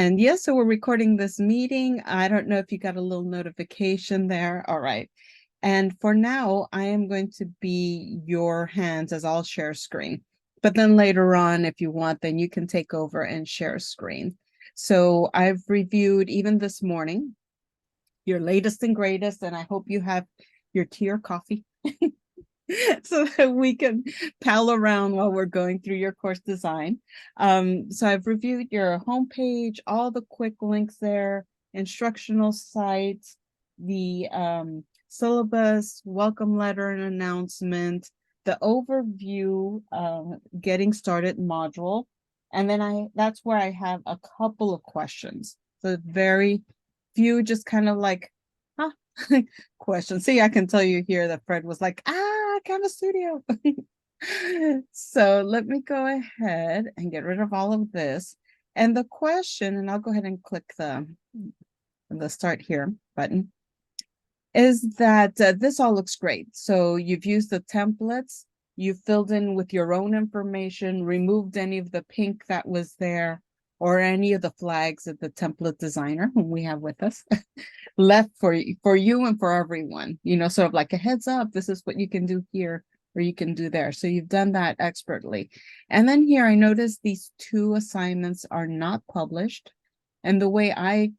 And yes, so we're recording this meeting. I don't know if you got a little notification there. All right. And for now, I am going to be your hands as I'll share screen. But then later on, if you want, then you can take over and share screen. So I've reviewed even this morning your latest and greatest, and I hope you have your tea or coffee so that we can pal around while we're going through your course design. So I've reviewed your homepage, all the quick links there, instructional sites, the syllabus, welcome letter and announcement, the overview, getting started module. And then that's where I have a couple of questions. So very few, just kind of like, huh, questions. See, I can tell you here that Fred was like, Canvas Studio. So let me go ahead and get rid of all of this. And the question, and I'll go ahead and click the start here button, is that this all looks great. So you've used the templates, you've filled in with your own information, removed any of the pink that was there, or any of the flags that the template designer, whom we have with us, left for you and for everyone, sort of like a heads up, this is what you can do here or you can do there. So you've done that expertly. And then here I noticed these 2 assignments are not published. And the way I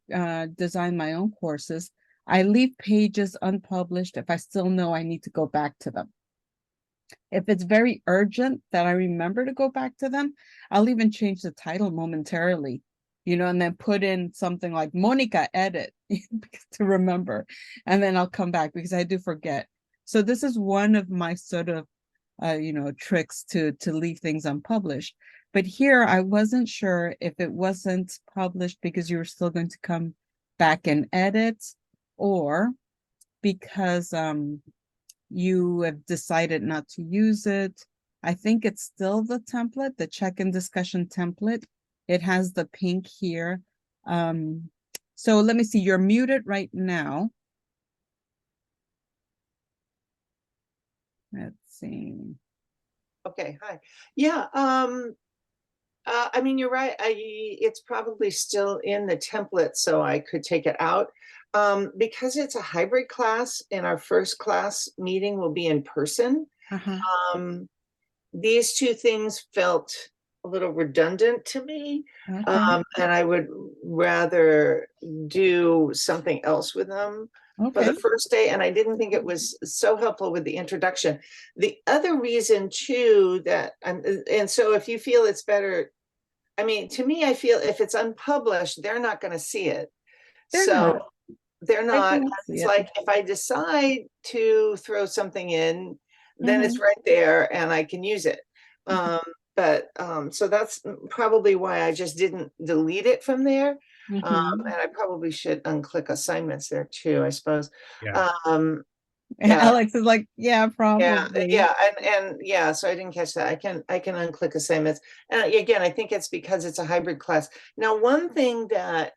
design my own courses, I leave pages unpublished if I still know I need to go back to them. If it's very urgent that I remember to go back to them, I'll even change the title momentarily, and then put in something like Monica edit to remember. And then I'll come back because I do forget. So this is one of my sort of, tricks to leave things unpublished. But here I wasn't sure if it wasn't published because you were still going to come back and edit, or because you have decided not to use it. I think it's still the template, the check-in discussion template. It has the pink here. So let me see, you're muted right now. Let's see. Okay, hi. Yeah, I mean, you're right. It's probably still in the template, so I could take it out. Because it's a hybrid class and our first class meeting will be in person. These 2 things felt a little redundant to me. And I would rather do something else with them for the first day. And I didn't think it was so helpful with the introduction. The other reason too and so if you feel it's better, I mean, to me, I feel if it's unpublished, they're not going to see it. They're not. It's like if I decide to throw something in, then it's right there and I can use it. So that's probably why I just didn't delete it from there. And I probably should unclick assignments there too, I suppose. Yeah. Alex is like, yeah, probably. Yeah, so I didn't catch that. I can unclick assignments. And again, I think it's because it's a hybrid class. Now, one thing that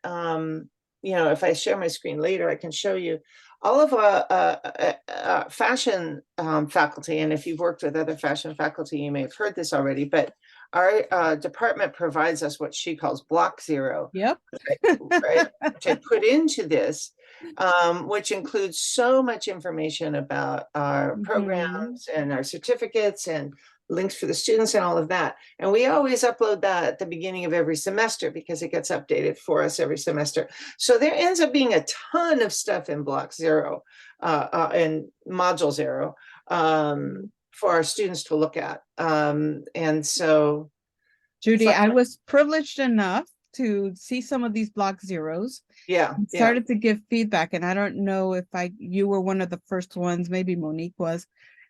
if I share my screen later, I can show you all of our fashion faculty. And if you've worked with other fashion faculty, you may have heard this already, but our department provides us what she calls block zero. Yep. Right, which I put into this, which includes so much information about our programs and our certificates and links for the students and all of that. And we always upload that at the beginning of every semester because it gets updated for us every semester. So there ends up being a ton of stuff in block zero and module zero for our students to look at. And so, Judy, I was privileged enough to see some of these block zeros. Started to give feedback, and I don't know if you were one of the first ones, maybe Monique was.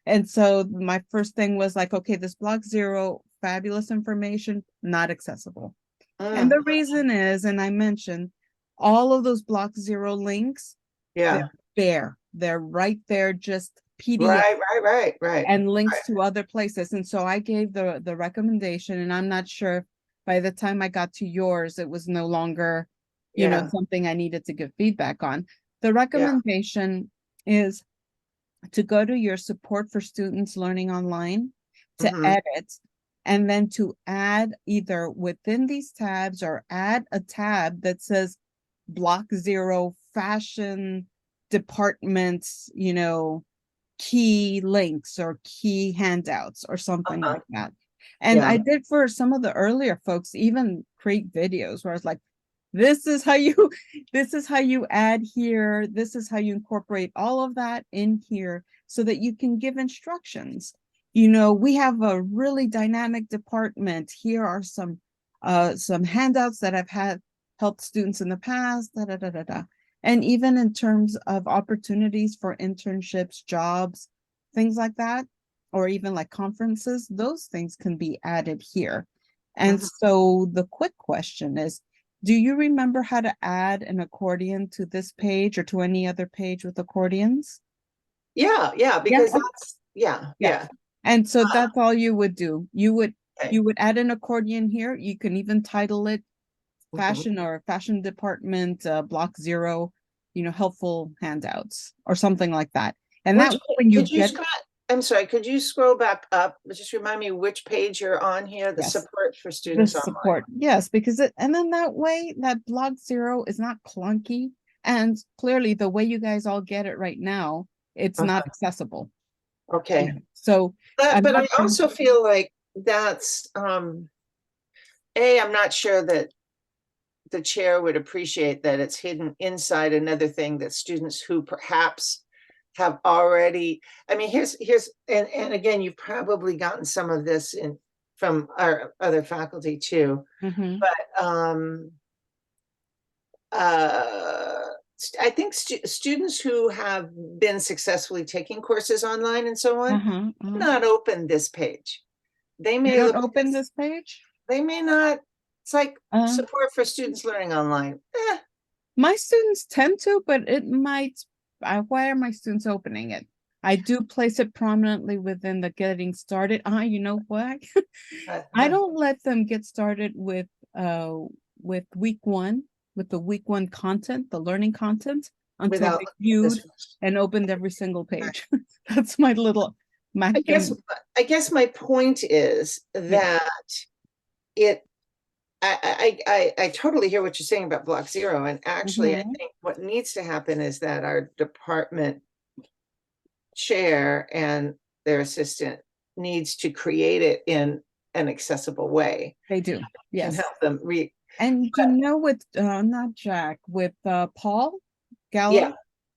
And so my first thing was like, okay, this block zero, fabulous information, not accessible. And the reason is, and I mentioned, all of those block zero links, they're there. They're right there, just PDF. Right. And links to other places. And so I gave the recommendation, and I'm not sure if by the time I got to yours, it was no longer, something I needed to give feedback on. The recommendation is to go to your support for students learning online to edit and then to add either within these tabs or add a tab that says Block 0 fashion departments, key links or key handouts or something like that. And Yeah. I did for some of the earlier folks even create videos where it's like, this is how you this is how you add here, this is how you incorporate all of that in here so that you can give instructions. We have a really dynamic department. Here are some handouts that I've had helped students in the past, da, da, da, da, da. And even in terms of opportunities for internships, jobs, things like that, or even like conferences, those things can be added here. And so the quick question is, do you remember how to add an accordion to this page or to any other page with accordions? Yeah, because that's, yeah. And so that's all you would do. You would Okay. add an accordion here. You can even title it Mhm. fashion or fashion department, block 0, helpful handouts or something like that. And that when you get, I'm sorry, could you scroll back up? Just remind me which page you're on here, the yes, support for the students online. support, yes, because and then that way that block 0 is not clunky. And clearly the way you guys all get it right now, it's not accessible. Okay. So But I also feel like that's, I'm not sure that the chair would appreciate that it's hidden inside another thing that students who perhaps have already, I mean, here's, and again, you've probably gotten some of this from our other faculty too, but I think students who have been successfully taking courses online and so on, not open this page. They may don't open this page. They may not. It's like support for students learning online. My students tend to, but it might. Why are my students opening it? I do place it prominently within the getting started. You know what? I don't let them get started with week 1, with the week 1 content, the learning content, until they viewed and opened every single page. That's my little I guess my point is that I totally hear what you're saying about block 0. And actually, I think what needs to happen is that our department chair and their assistant needs to create it in an accessible way. They do. Yes. Can help them read. And with not Jack, with Paul Gallo.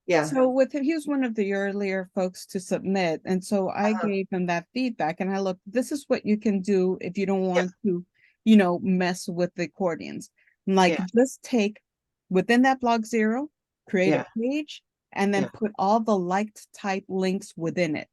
Yeah. So with him, he was one of the earlier folks to submit. And so I gave him that feedback and I looked, this is what you can do if you don't want to, mess with the accordions. Like just take within that block 0, create a page and then put all the liked type links within it.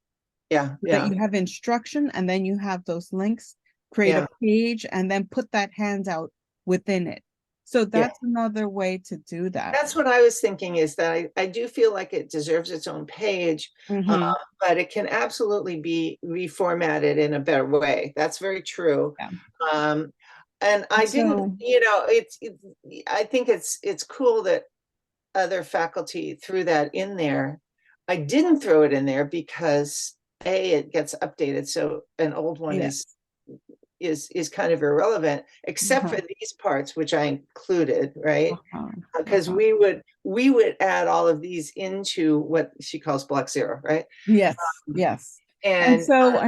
So that you have instruction and then you have those links, create a page and then put that handout within it. So that's another way to do that. That's what I was thinking, is that I do feel like it deserves its own page, but it can absolutely be reformatted in a better way. That's very true. And I didn't, I think it's cool that other faculty threw that in there. I didn't throw it in there because it gets updated, so an old one is kind of irrelevant, except for these parts, which I included, right? Because we would add all of these into what she calls block 0, right? Yes. And so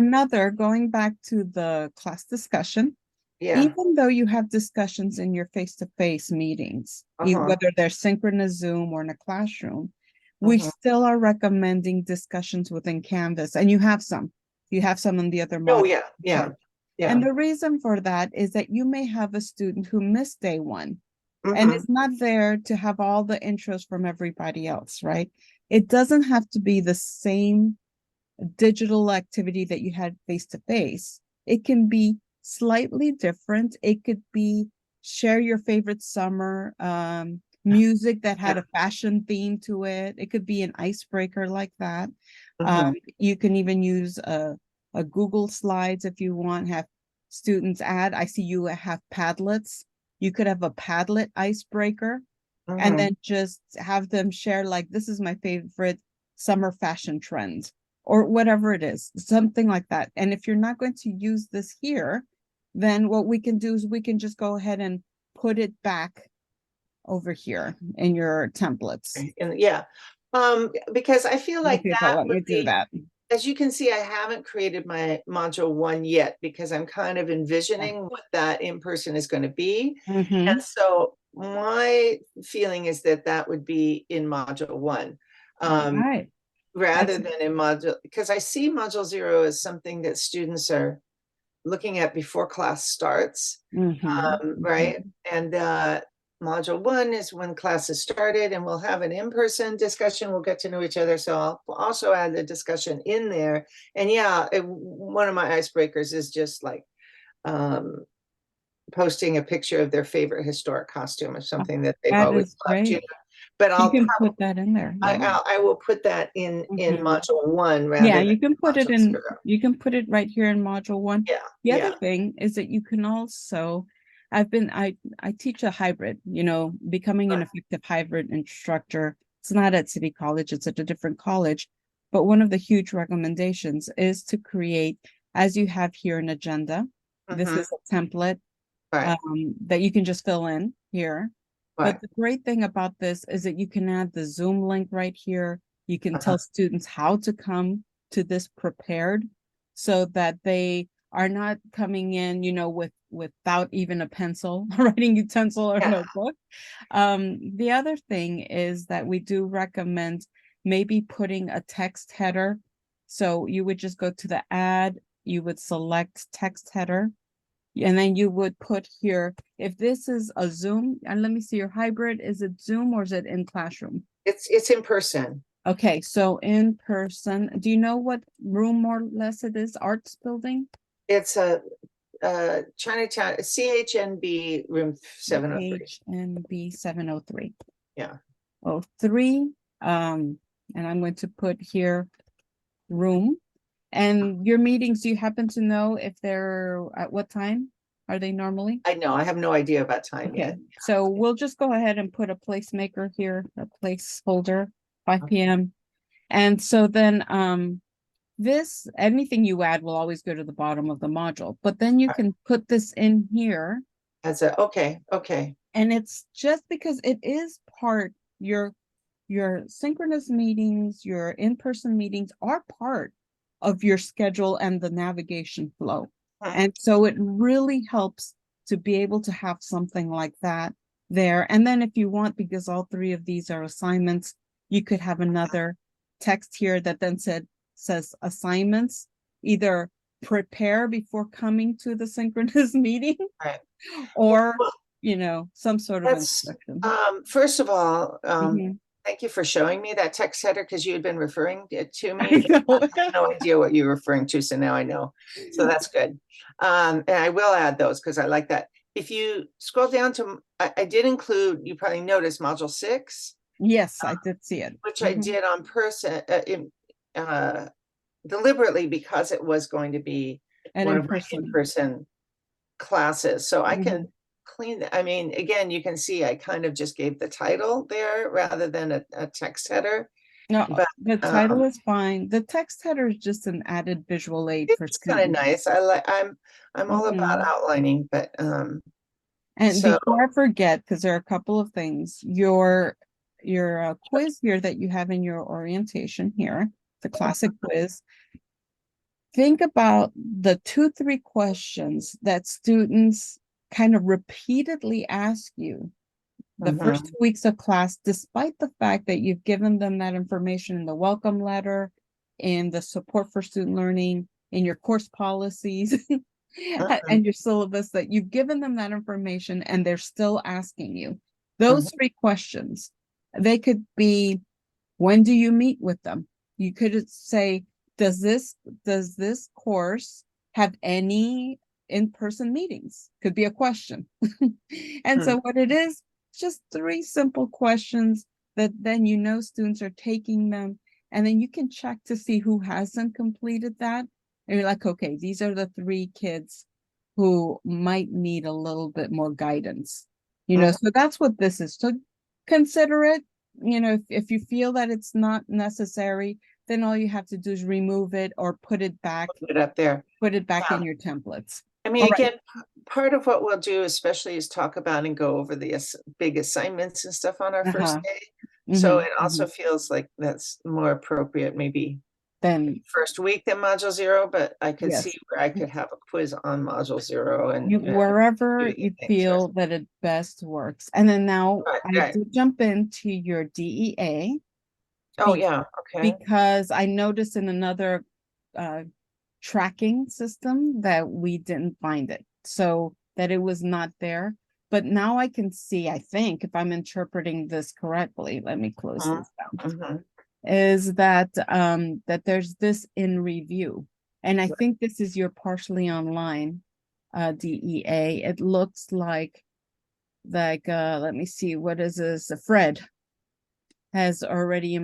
going back to the class discussion, even though you have discussions in your face-to-face meetings, whether they're synchronous Zoom or in a classroom, we still are recommending discussions within Canvas, and you have some in the other module. And the reason for that is that you may have a student who missed day 1 and is not there to have all the intros from everybody else, right? It doesn't have to be the same digital activity that you had face-to-face. It can be slightly different. It could be share your favorite summer music that had a fashion theme to it. It could be an icebreaker like that. You can even use a Google Slides if you want, have students add. I see you have Padlets. You could have a Padlet icebreaker and then just have them share, like, this is my favorite summer fashion trend or whatever it is, something like that. And if you're not going to use this here, then what we can do is we can just go ahead and put it back over here in your templates. And yeah, because I feel like that Let me would do be, that. as you can see, I haven't created my module 1 yet because I'm kind of envisioning what that in-person is going to be. Mm-hmm. And so my feeling is that that would be in module 1. Right. Rather than in module, because I see module 0 as something that students are looking at before class starts, right? And module 1 is when class is started, and we'll have an in-person discussion. We'll get to know each other. So I'll also add the discussion in there. And yeah, one of my icebreakers is just like posting a picture of their favorite historic costume or something that they've That always is loved, great. But You I'll can put that in there. Yeah. I will put that in module 1 rather Yeah, than you can put it module in, 0. you can put it right here in module 1. Yeah, The other yeah. thing is that you can also, I teach a hybrid, becoming an effective hybrid instructor. It's not at City College, it's at a different college. But one of the huge recommendations is to create, as you have here, an agenda. This is a template Right, that you can just fill in here. But right. the great thing about this is that you can add the Zoom link right here. You can tell students how to come to this prepared so that they are not coming in, without even a pencil, writing utensil or Yeah. notebook. The other thing is that we do recommend maybe putting a text header. So you would just go to the ad, you would select text header, and then you would put here, if this is a Zoom, and let me see your hybrid, is it Zoom or is it in classroom? It's in person. Okay, so in person, do you know what room more or less it is? Arts building? It's a Chinatown, CHNB room 703. HNB 703. Yeah. Oh, 3. And I'm going to put here room. And your meetings, do you happen to know if they're at what time are they normally? I know, I have no idea about time Okay, yet. so we'll just go ahead and put a placemaker here, a placeholder, 5 p.m. And so then this, anything you add will always go to the bottom of the module, but then you can put this in here. As a, okay. And it's just because it is part, your synchronous meetings, your in-person meetings are part of your schedule and the navigation flow. And so it really helps to be able to have something like that there. And then if you want, because all 3 of these are assignments, you could have another text here that then says assignments, either prepare before coming to the synchronous meeting, Right. or, Well, some sort of instruction. First of all, Mhm. thank you for showing me that text header because you had been referring it to me. I had no idea what you were referring to, so now I know. So that's good. And I will add those because I like that. If you scroll down to, I did include, you probably noticed module 6, Yes, I did see it. which I did on deliberately because it was going to be And one in of my person. in-person classes. So I can clean, I mean, again, you can see I kind of just gave the title there rather than a text header. No, But the title is fine. The text header is just an added visual aid for it's kind of students. nice. I'm all about outlining, but And so before I forget, because there are a couple of things, your quiz here that you have in your orientation here, the classic quiz. Think about the 2-3 questions that students kind of repeatedly ask you the first 2 weeks of class, despite the fact that you've given them that information in the welcome letter, in the support for student learning, in your course policies, and your syllabus, that you've given them that information and they're still asking you. Those 3 questions, they could be, when do you meet with them? You could say, does this course have any in-person meetings? Could be a question. And so what it is, just 3 simple questions that then students are taking them, and then you can check to see who hasn't completed that. And you're like, okay, these are the 3 kids who might need a little bit more guidance. So that's what this is. So consider it. If you feel that it's not necessary, then all you have to do is remove it or put it back put it up there. in Yeah. your templates. I mean, All right. again, part of what we'll do especially is talk about and go over the big assignments and stuff on our first Uh-huh. day. So Mm-hmm. it also feels like that's more appropriate, maybe Then, first week than module 0, but I could see yes, where I could have a quiz on module 0 and you wherever do the you things. feel that it best works. And then now Right, I right. did jump into your DEA Oh, yeah, okay. because I noticed in another uh, tracking system that we didn't find it. So that it was not there. But now I can see, I think, if I'm interpreting this correctly, let me close this down, Mhm. is that that there's this in review. And I think this is your partially online DEA. It looks like let me see, what is this? Fred has already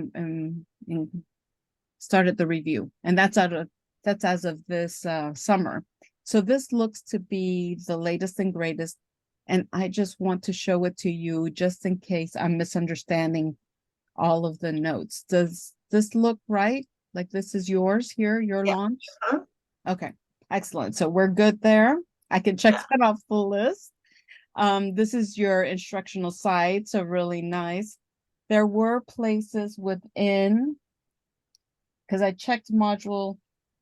started the review, and that's as of this summer. So this looks to be the latest and greatest, and I just want to show it to you just in case I'm misunderstanding all of the notes. Does this look right? Like this is yours here, your Yeah. launch? Huh? Okay, excellent. So we're good there. I can check Yeah. that off the list. This is your instructional site, so really nice. There were places within, because I checked module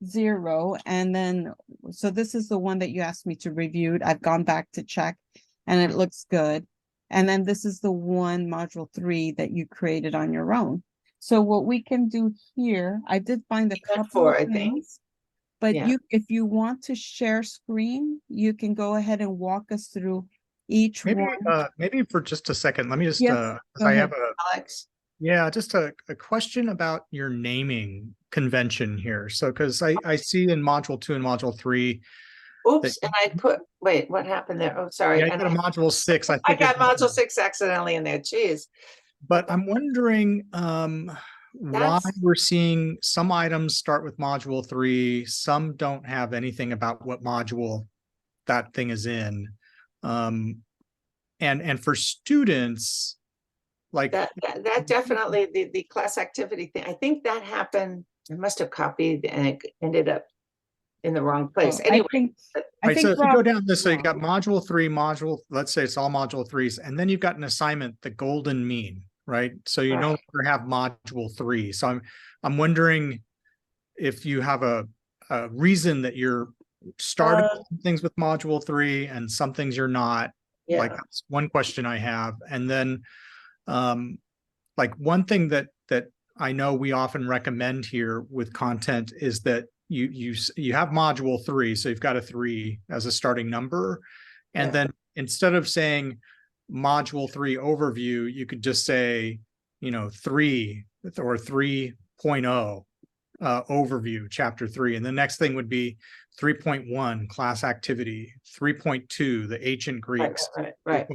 0, and then, so this is the one that you asked me to review. I've gone back to check, and it looks good. And then this is the one, module 3, that you created on your own. So what we can do here, I did find a Even couple of I think. things, but Yeah. if you want to share screen, you can go ahead and walk us through each Maybe one. maybe for just a second, let me just Yes, 'cause go I ahead. have a Alex. just a question about your naming convention here. So because I see in module 2 and module 3 that Oops, and I put, wait, what happened there? Oh, sorry. yeah, you And got a module 6. I I figured got module 6 accidentally in there. Geez. but I'm wondering why That's we're seeing some items start with module 3, some don't have anything about what module that thing is in. And for students, like that definitely the class activity thing. I think that happened. I must have copied and it ended up in the wrong place. Oh, Anyway, I right, so think if you go Rob, down this, so you yeah. got module 3, let's say it's all module 3s, and then you've got an assignment, the golden mean, right? So you no right. longer have module 3. So I'm wondering if you have a reason that you're starting things with module 3 and some things you're not. Like Yeah. that's one question I have. And then like one thing that I know we often recommend here with content is that you have module 3, so you've got a 3 as a starting number, and Yeah. then instead of saying module 3 overview, you could just say 3 or 3.0 overview chapter 3, and the next thing would be 3.1 class activity, 3.2 the ancient Greeks, Right.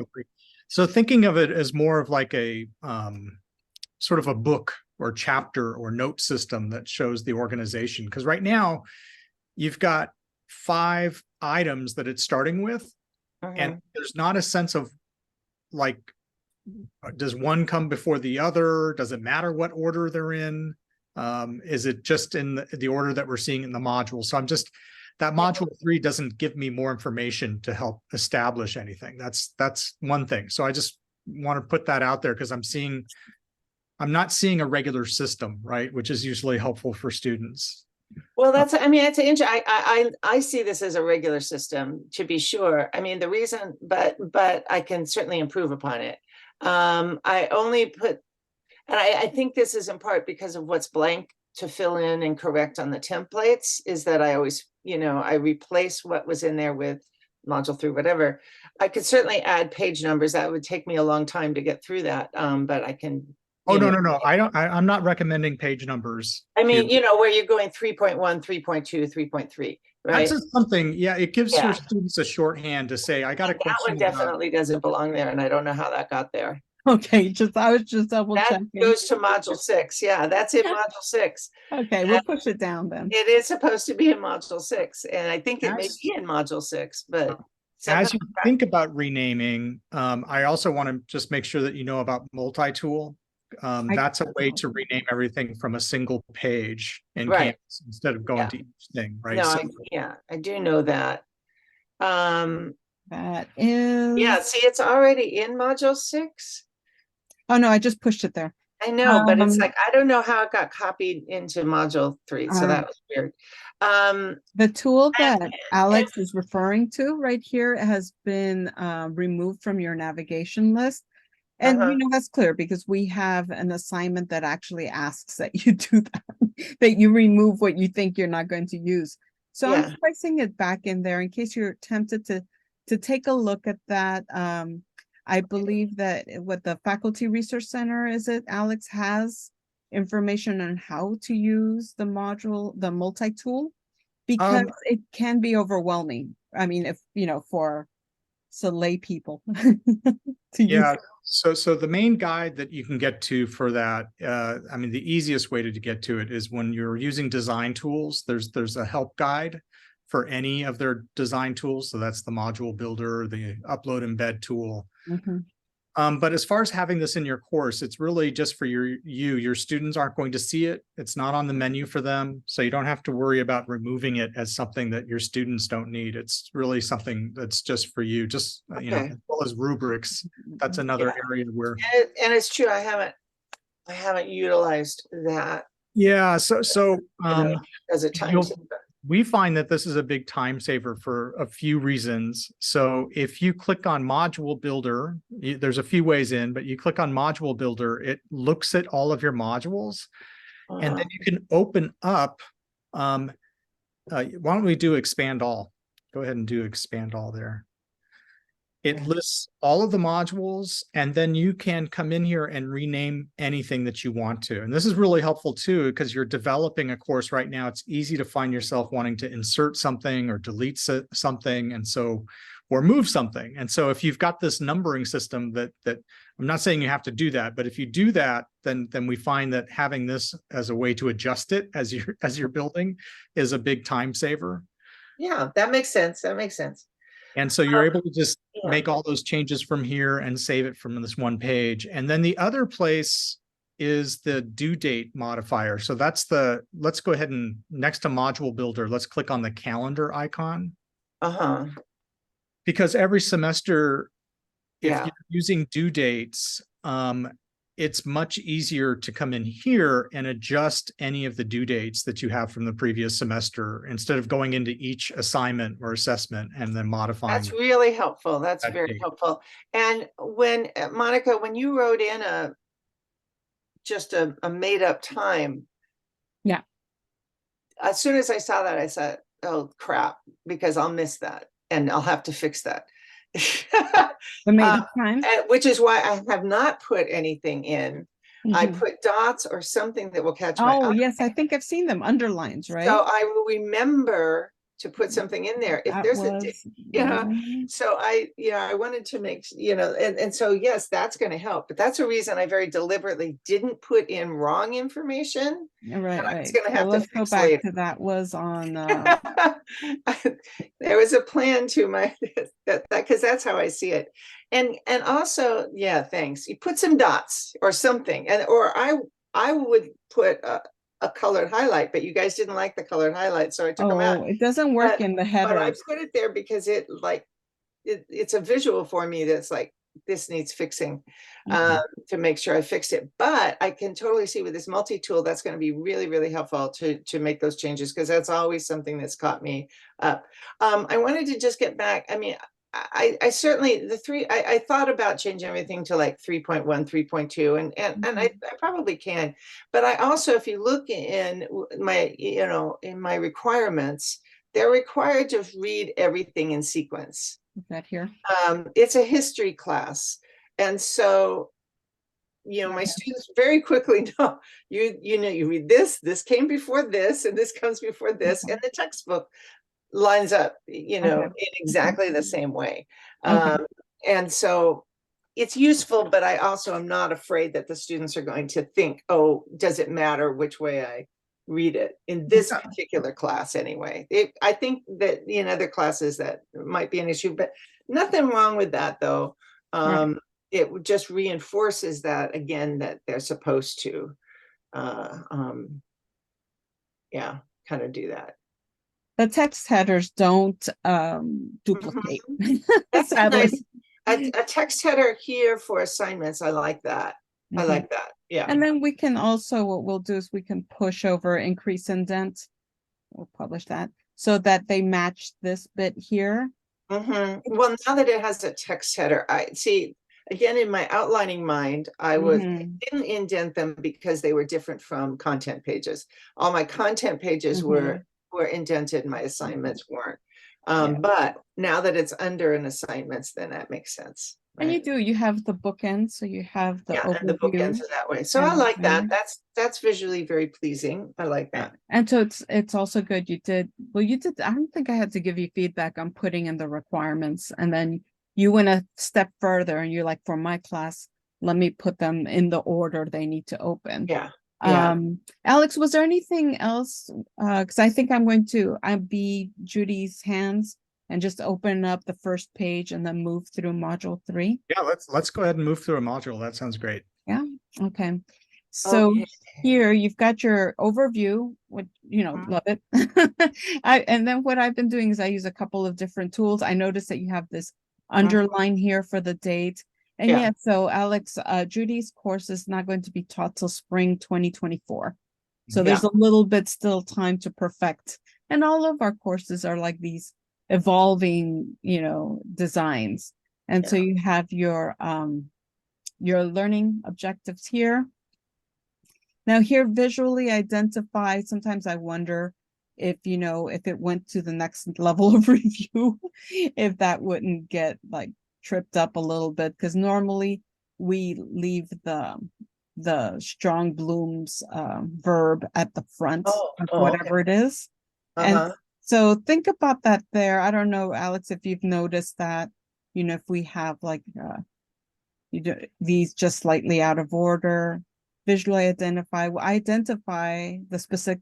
so thinking of it as more of like a sort of a book or chapter or note system that shows the organization. Because right now you've got 5 items that it's starting with, and there's not a sense of like, does one come before the other? Does it matter what order they're in? Is it just in the order that we're seeing in the module? So that module 3 doesn't give me more information to help establish anything. That's one thing. So I just want to put that out there because I'm not seeing a regular system, right? Which is usually helpful for students. Well, I mean, it's interesting. I see this as a regular system, to be sure. I mean, the reason, but I can certainly improve upon it. I only put, and I think this is in part because of what's blank to fill in and correct on the templates, is that I always, I replace what was in there with module 3, whatever. I could certainly add page numbers. That would take me a long time to get through that. But I can. Oh, no. I'm not recommending page numbers. I mean, where you're going 3.1, 3.2, 3.3, right? That's just something, it gives your students a shorthand to say, I got a question. That one definitely doesn't belong there, and I don't know how that got there. Okay, I was just double checking. That goes to module 6. Yeah, that's in module 6. Okay, we'll push it down then. It is supposed to be in module 6, and I think it may be in module 6, but as you think about renaming, I also want to just make sure that you know about multi-tool. That's a way to rename everything from a single page in Canvas instead of going to each thing, right? No, I do know that. That is. Yeah, see, it's already in module 6. Oh, no, I just pushed it there. I know, but it's like, I don't know how it got copied into module 3, so that was weird. The tool that and- Alex is referring to right here has been removed from your navigation list. And you know that's clear because we have an assignment that actually asks that you do that, that you remove what you think you're not going to use. So Yeah. I'm placing it back in there in case you're tempted to take a look at that. I believe that what the Faculty Resource Center is it, Alex, has information on how to use the module, the multi-tool, because it can be overwhelming. I mean, if you know, for lay people to use. So the main guide that you can get to for that, I mean, the easiest way to get to it is when you're using design tools, there's a help guide for any of their design tools. So that's the module builder, the upload embed tool. But as far as having this in your course, it's really just for your students aren't going to see it. It's not on the menu for them. So you don't have to worry about removing it as something that your students don't need. It's really something that's just for you, just, you know, as well as rubrics. That's another area where. And it's true. I haven't utilized that. Yeah. So as a time saver. We find that this is a big time saver for a few reasons. So if you click on module builder, there's a few ways in, but you click on module builder, it looks at all of your modules, and then you can open up. Why don't we do expand all? Go ahead and do expand all there. It lists all of the modules, and then you can come in here and rename anything that you want to. And this is really helpful too, because you're developing a course right now. It's easy to find yourself wanting to insert something or delete something, and so, or move something. And so if you've got this numbering system that I'm not saying you have to do that, but if you do that, then we find that having this as a way to adjust it as you're building is a big time saver. Yeah, that makes sense. That makes sense. And so you're able to just make all those changes from here and save it from this one page. And then the other place is the due date modifier. So that's let's go ahead and next to module builder, let's click on the calendar icon. Because every semester, if you're using due dates, it's much easier to come in here and adjust any of the due dates that you have from the previous semester instead of going into each assignment or assessment and then modifying. That's really helpful. That's very helpful. And when, Monica, when you wrote in just a made up time. Yeah. As soon as I saw that, I said, oh crap, because I'll miss that and I'll have to fix that. The made up time. Which is why I have not put anything in. I put dots or something that will catch my eye. Oh, yes, I think I've seen them, underlines, right? So I will remember to put something in there. If there's so I wanted to make, and so, yes, that's going to help, but that's a reason I very deliberately didn't put in wrong information. Right. It's going to have let's to go back later. to that was on, there was a plan to my, because that's how I see it. And also, yeah, thanks. You put some dots or something, or I would put a colored highlight, but you guys didn't like the colored highlight, so I took them out. It doesn't work in the header. But I put it there because it's a visual for me that's like, this needs fixing to make sure I fixed it. But I can totally see with this multi-tool, that's going to be really, really helpful to make those changes, because that's always something that's caught me up. I wanted to just get back. I mean, I certainly, I thought about changing everything to like 3.1, 3.2, and I probably can. But I also, if you look in my, in my requirements, they're required to read everything in sequence. Is that here? It's a history class. And so, my students very quickly know, you read this came before this, and this comes before this, and the textbook lines up, in exactly the same way. And so it's useful, but I also am not afraid that the students are going to think, oh, does it matter which way I read it in this particular class anyway? I think that in other classes that might be an issue, but nothing wrong with that though. It just reinforces that again, that they're supposed to kind of do that. The text headers don't duplicate. That's Sadly. nice. A text header here for assignments. I like that. I Mhm. like that. Yeah. And then we can also, what we'll do is we can push over increase indent. We'll publish that so that they match this bit here. Well, now that it has a text header, I see, again, in my outlining mind, I didn't indent them because they were different from content pages. All my content pages were indented, my assignments weren't. But now that it's under an assignments, then that makes sense. And right? you have the bookend, so you have the And the bookends overview. are that way. So I and like that. then- That's visually very pleasing. I like that. And so it's also good. You did, I don't think I had to give you feedback on putting in the requirements. And then you went a step further and you're like, for my class, let me put them in the order they need to open. Yeah. Alex, was there anything else? Because I think I'm going to be Judy's hands and just open up the first page and then move through module 3. Yeah, let's go ahead and move through a module. That sounds great. Yeah. Okay. So here you've got your overview, which, love it. And then what I've been doing is I use a couple of different tools. I noticed that you have this underline here for the date. And so Alex, Judy's course is not going to be taught till spring 2024. So there's a little bit still time to perfect. And all of our courses are like these evolving, designs. And so you have your learning objectives here. Now here visually identify, sometimes I wonder if, if it went to the next level of review, if that wouldn't get like tripped up a little bit, because normally we leave the strong blooms verb at the front of whatever it is. And so think about that there. I don't know, Alex, if you've noticed that, if we have like these just slightly out of order, visually identify the specific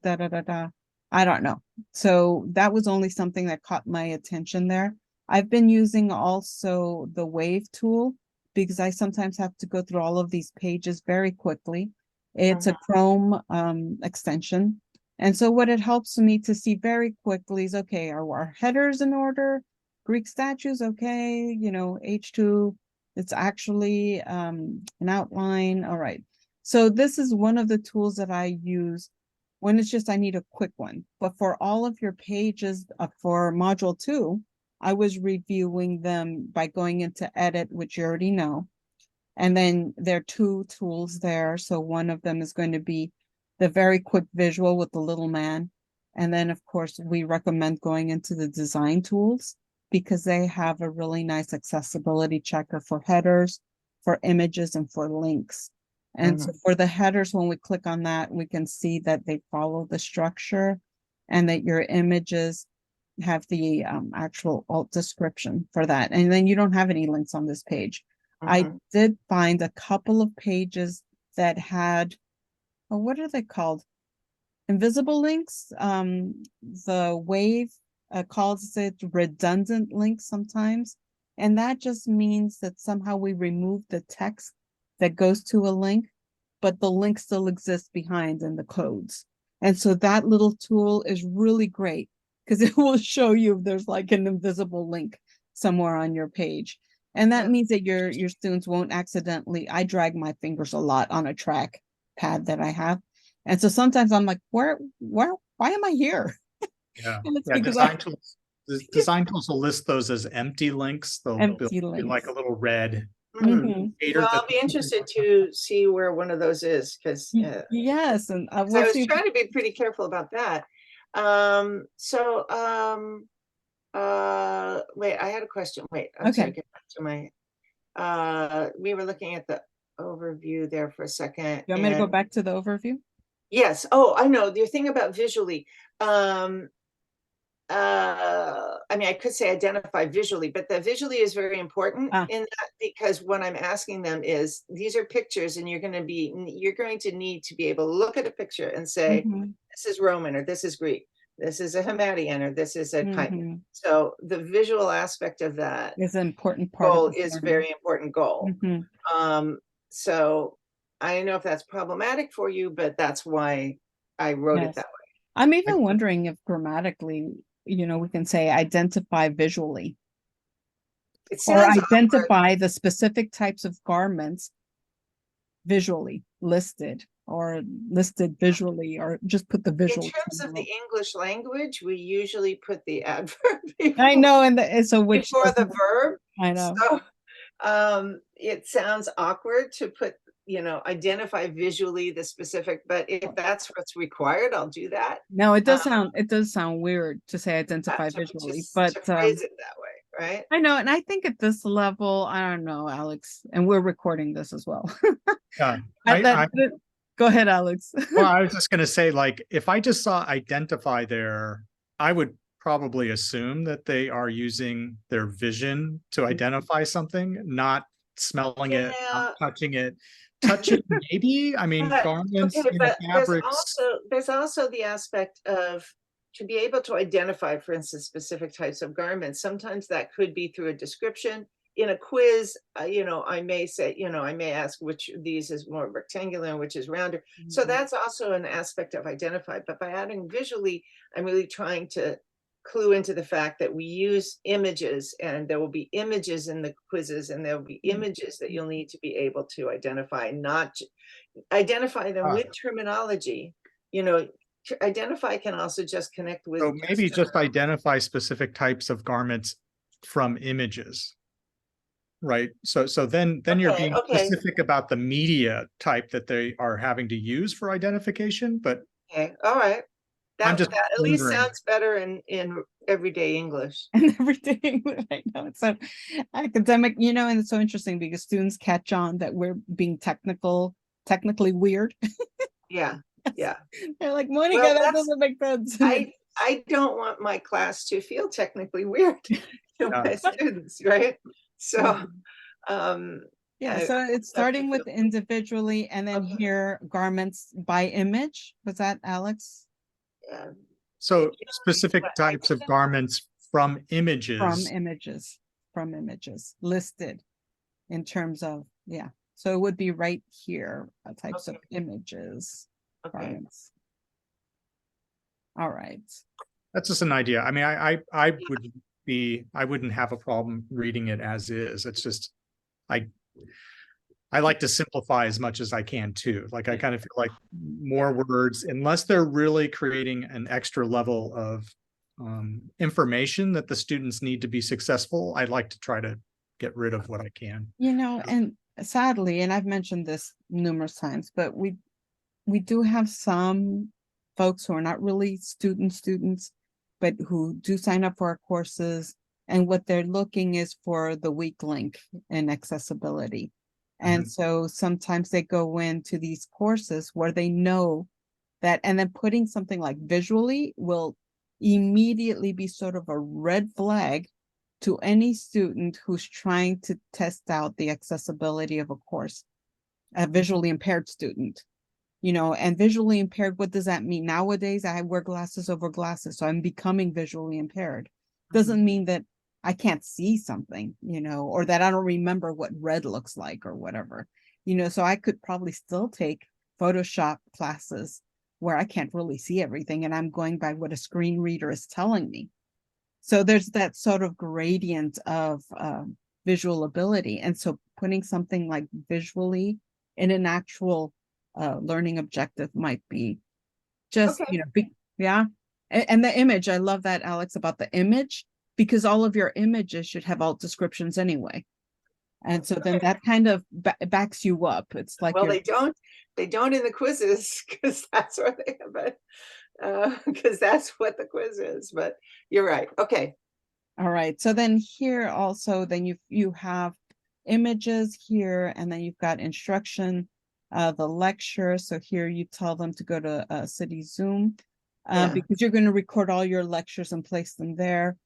I don't know. So that was only something that caught my attention there. I've been using also the wave tool because I sometimes have to go through all of these pages very quickly. It's a Chrome extension. And so what it helps me to see very quickly is, okay, are our headers in order? Greek statues, okay, H2, it's actually an outline. All right. So this is one of the tools that I use when it's just I need a quick one. But for all of your pages for module 2, I was reviewing them by going into edit, which you already know. And then there are 2 tools there. So one of them is going to be the very quick visual with the little man. And then of course we recommend going into the design tools because they have a really nice accessibility checker for headers, for images, and for links. And so for the headers, when we click on that, we can see that they follow the structure and that your images have the actual alt description for that. And then you don't have any links on this page. I did find a couple of pages that had, what are they called? Invisible links. The Wave calls it redundant links sometimes. And that just means that somehow we remove the text that goes to a link, but the link still exists behind in the codes. And so that little tool is really great because it will show you if there's like an invisible link somewhere on your page. And that means that your students won't accidentally, I drag my fingers a lot on a track pad that I have. And so sometimes I'm like, why am I here? Yeah. And it's Yeah. because Design tools will list those as empty links. They'll empty be links. like a little red. Well, I'll be interested to see where one of those is because yes, and I was trying to be pretty careful about that. Wait, I had a question. Wait, I'm sorry, get back to my we were looking at the overview there for a second. You want me to go back to the overview? Yes. Oh, I know the thing about visually. I mean, I could say identify visually, but the visually is very important in that because what I'm asking them is these are pictures and you're going to need to be able to look at a picture and say, this is Roman or this is Greek, this is a Hammadian or this is a Chiton. So the visual aspect of that is an important part goal is very important goal. So I don't know if that's problematic for you, but that's why I wrote it that way. I'm even wondering if grammatically we can say identify visually It or sounds awkward. identify the specific types of garments visually listed or listed visually, or just put the In visual. terms of the English language, we usually put the adverb I know, and so which before the verb. I know. So it sounds awkward to put, identify visually the specific, but if that's what's required, I'll do that. No, it does sound weird to say identify visually, but to phrase it that way, right? I know, and I think at this level, I don't know, Alex, and we're recording this as well. Yeah, Go ahead, Alex. well, I was just going to say, like, if I just saw identify there, I would probably assume that they are using their vision to identify something, not smelling it, not touching it. Touching, maybe. I mean, garments, okay, but fabrics. there's also the aspect of to be able to identify, for instance, specific types of garments. Sometimes that could be through a description. In a quiz, I may say, I may ask which of these is more rectangular and which is rounder. So that's also an aspect of identify. But by adding visually, I'm really trying to clue into the fact that we use images, and there will be images in the quizzes, and there will be images that you'll need to be able to identify, not identify them with terminology. Identify can also just connect with. So maybe just identify specific types of garments from images. Right. So then you're being specific about the media type that they are having to use for identification. But all right. That at least wondering. Sounds better in everyday English. And everyday English, I know it's so academic, and it's so interesting because students catch on that we're being technically weird. Yeah. They're like, Monica, that doesn't make sense. I don't want my class to feel technically weird to my students, right? So so it's starting with individually, and then here garments by image. Was that Alex? So specific types of garments from images. From images listed in terms of, so it would be right here, types of images. Garments. All right. That's just an idea. I mean, I wouldn't have a problem reading it as is. It's just, I like to simplify as much as I can too. Like, I kind of feel like more words, unless they're really creating an extra level of information that the students need to be successful, I'd like to try to get rid of what I can. And sadly, and I've mentioned this numerous times, but we do have some folks who are not really students, but who do sign up for our courses. And what they're looking is for the weak link in accessibility. And so sometimes they go into these courses where they know that, and then putting something like visually will immediately be sort of a red flag to any student who's trying to test out the accessibility of a course, a visually impaired student. And visually impaired, what does that mean? Nowadays, I wear glasses over glasses, so I'm becoming visually impaired. Doesn't mean that I can't see something, or that I don't remember what red looks like or whatever, so I could probably still take Photoshop classes where I can't really see everything, and I'm going by what a screen reader is telling me. So there's that sort of gradient of visual ability. And so putting something like visually in an actual learning objective might be just, and the image, I love that, Alex, about the image, because all of your images should have alt descriptions anyway. And so then that kind of backs you up. It's like, well, they don't in the quizzes, because that's what they have, because that's what the quiz is, but you're right. Okay. All right. So then here also, then you have images here, and then you've got instruction, the lecture. So here you tell them to go to City Zoom, because you're going to record all your lectures and place them there.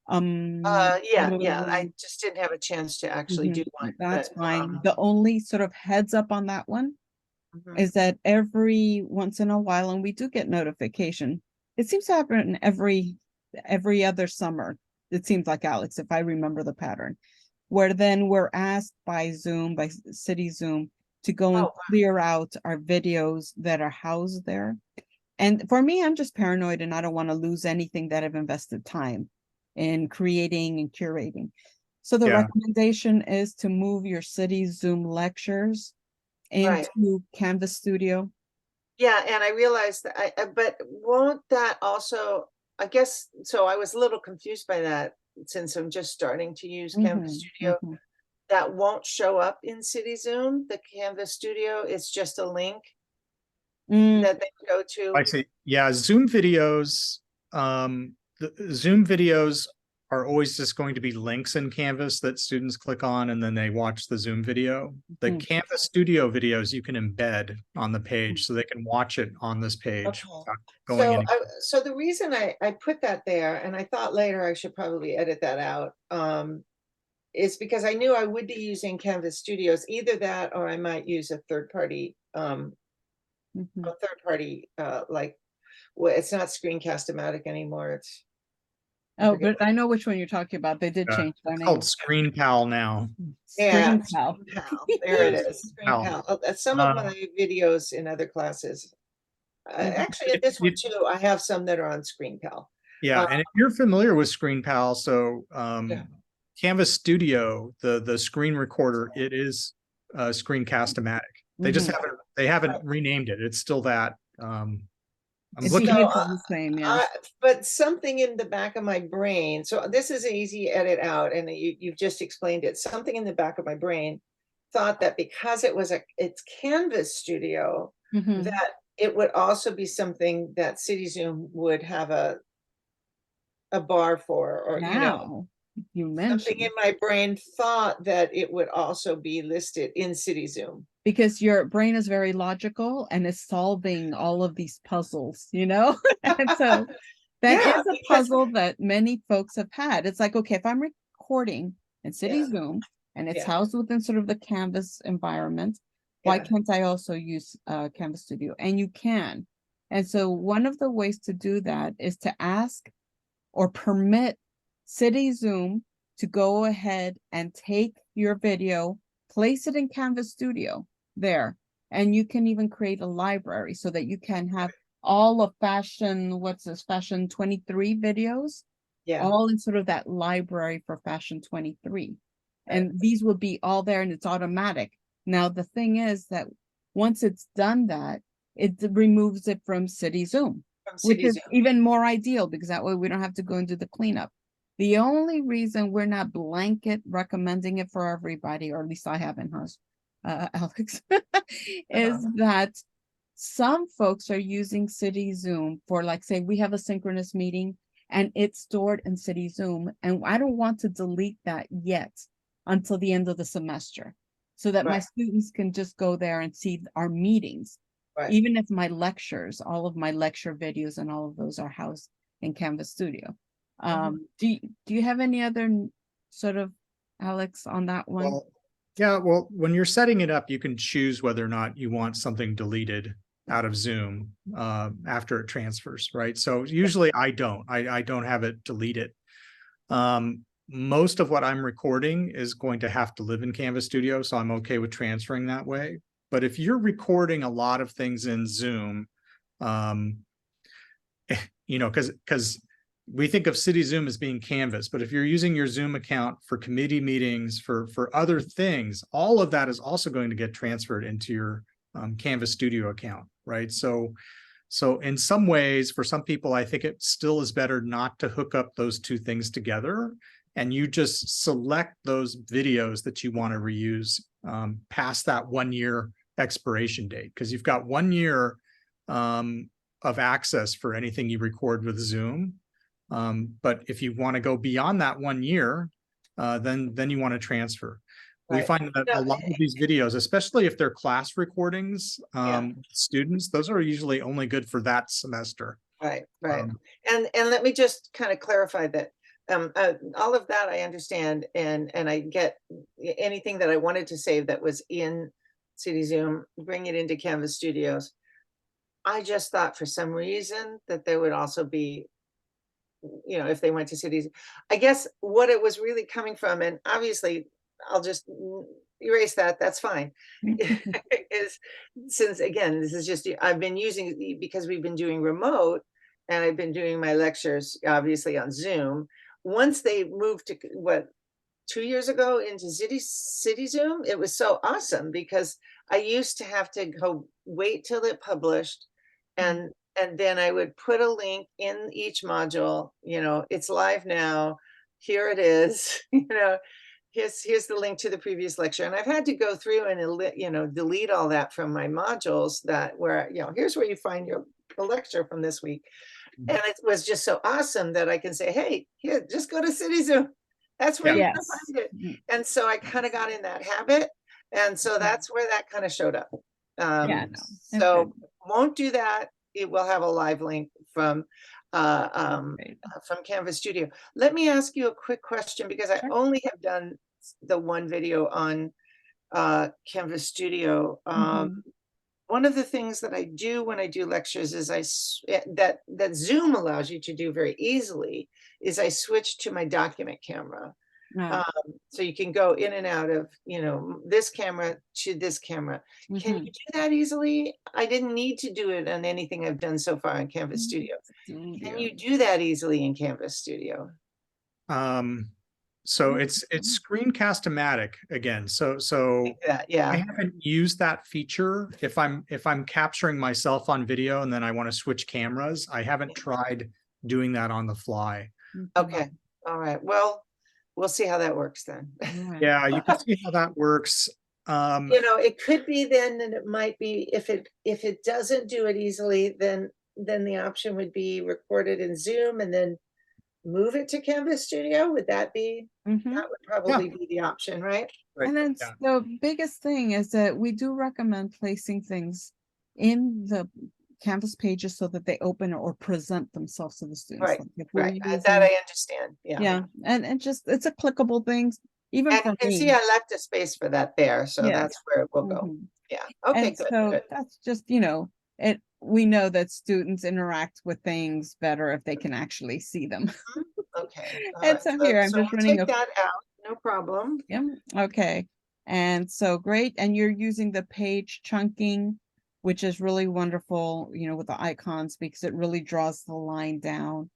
I just didn't have a chance to actually do one. That's fine. The only sort of heads up on that one is that every once in a while, and we do get notification, it seems to happen every other summer. It seems like, Alex, if I remember the pattern, where then we're asked by City Zoom, to go and clear out our videos that are housed there. And for me, I'm just paranoid and I don't want to lose anything that I've invested time in creating and curating. So the Yeah. recommendation is to move your city Zoom lectures Right. into Canvas Studio. Yeah, and I realized that but won't that also, I guess, so I was a little confused by that since I'm just starting to use Canvas Studio. That won't show up in City Zoom, the Canvas Studio, it's just a link that they go I to. see. Yeah, Zoom videos, the Zoom videos are always just going to be links in Canvas that students click on and then they watch the Zoom video. The Canvas Studio videos you can embed on the page so they can watch it on this page Okay. without going So, any. so the reason I put that there, and I thought later I should probably edit that out, is because I knew I would be using Canvas Studios, either that or I might use a third party, like, well, it's not Screencast-O-Matic anymore. It's, I Oh, forget but I know which one you're talking about. They did change their It's called name. Screen Pal now. Yeah, ScreenPal. ScreenPal. There it is. Pal. ScreenPal. Some of my videos in other classes, actually in this one too, I have some that are on ScreenPal. Yeah, and if you're familiar with ScreenPal, so Yeah. Canvas Studio, the screen recorder, it is Screencast-O-Matic. They haven't renamed it. It's still that. I'm It looking. behaves the same, yeah. But something in the back of my brain, so this is an easy edit out, and you've just explained it. Something in the back of my brain thought that because it's Canvas Studio, that it would also be something that CityZoom would have a bar for, or Now you something mentioned in my brain thought that it would also be listed in CityZoom. because your brain is very logical and is solving all of these puzzles, and so that Yeah, is a puzzle that many folks have had. It's like, okay, if I'm recording in City Zoom and it's housed within sort of the Canvas environment, why can't I also use Canvas Studio? And you can. And so one of the ways to do that is to ask or permit City Zoom to go ahead and take your video, place it in Canvas Studio there, and you can even create a library so that you can have all of Fashion 23 videos, all in sort of that library for Fashion 23. And these will be all there and it's automatic. Now, the thing is that once it's done that, it removes it from City Zoom, which is even more ideal because that way we don't have to go and do the cleanup. The only reason we're not blanket recommending it for everybody, or at least I haven't, Alex, is that some folks are using City Zoom for, like, say we have a synchronous meeting and it's stored in City Zoom, and I don't want to delete that yet until the end of the semester so that my students can just go there and see our meetings. Even if my lectures, all of my lecture videos and all of those are housed in Canvas Studio. Do you have any other sort of, Alex, on that one? Well, when you're setting it up, you can choose whether or not you want something deleted out of Zoom after it transfers, right? So usually I don't have it deleted. Most of what I'm recording is going to have to live in Canvas Studio, so I'm okay with transferring that way. But if you're recording a lot of things in Zoom, because we think of City Zoom as being Canvas, but if you're using your Zoom account for committee meetings, for other things, all of that is also going to get transferred into your Canvas Studio account, right? So in some ways, for some people, I think it still is better not to hook up those two things together, and you just select those videos that you want to reuse past that 1 year expiration date, because you've got 1 year of access for anything you record with Zoom. But if you want to go beyond that 1 year, then you want to transfer. We find that a lot of these videos, especially if they're class recordings, students, those are usually only good for that semester. Right. And let me just kind of clarify that all of that I understand, and I get anything that I wanted to save that was in City Zoom, bring it into Canvas Studios. I just thought for some reason that there would also be, if they went to cities, I guess what it was really coming from, and obviously I'll just erase that, that's fine. Is since again, this is just, I've been using, because we've been doing remote and I've been doing my lectures obviously on Zoom. Once they moved to what, 2 years ago into City Zoom, it was so awesome because I used to have to go wait till it published, and then I would put a link in each module, it's live now, here it is, here's the link to the previous lecture. And I've had to go through and delete all that from my modules that where, here's where you find your lecture from this week. And it was just so awesome that I can say, hey, here, just go to City Zoom. That's where you're gonna find it. And so I kind of got in that habit. And so that's where that kind of showed up. So won't do that. It will have a live link from Canvas Studio. Let me ask you a quick question, because I only have done the one video on Canvas Studio. One of the things that I do when I do lectures is that Zoom allows you to do very easily is I switch to my document camera. So you can go in and out of, this camera to this camera. Can you do that easily? I didn't need to do it on anything I've done so far in Canvas Studio. Can you do that easily in Canvas Studio? So it's screencast-o-matic again. So yeah, I haven't used that feature. If I'm capturing myself on video and then I want to switch cameras, I haven't tried doing that on the fly. Okay. All right. Well, we'll see how that works then. Yeah, you can see how that works. It could be then, and it might be if it doesn't do it easily, then the option would be recorded in Zoom and then move it to Canvas Studio. Would that be, that would probably be the option, right? And then the biggest thing is that we do recommend placing things in the Canvas pages so that they open or present themselves to the students. Right, like right. That I understand. Yeah, and it's a clickable thing. Even and for you can me. see I left a space for that there, so that's where it will go. Yeah. Okay. And good. so Good. that's just we know that students interact with things better if they can actually see them. Okay. And so here I'm just running take that out. No problem. Yeah. Okay. And so great. And you're using the page chunking, which is really wonderful, with the icons, because it really draws the line down.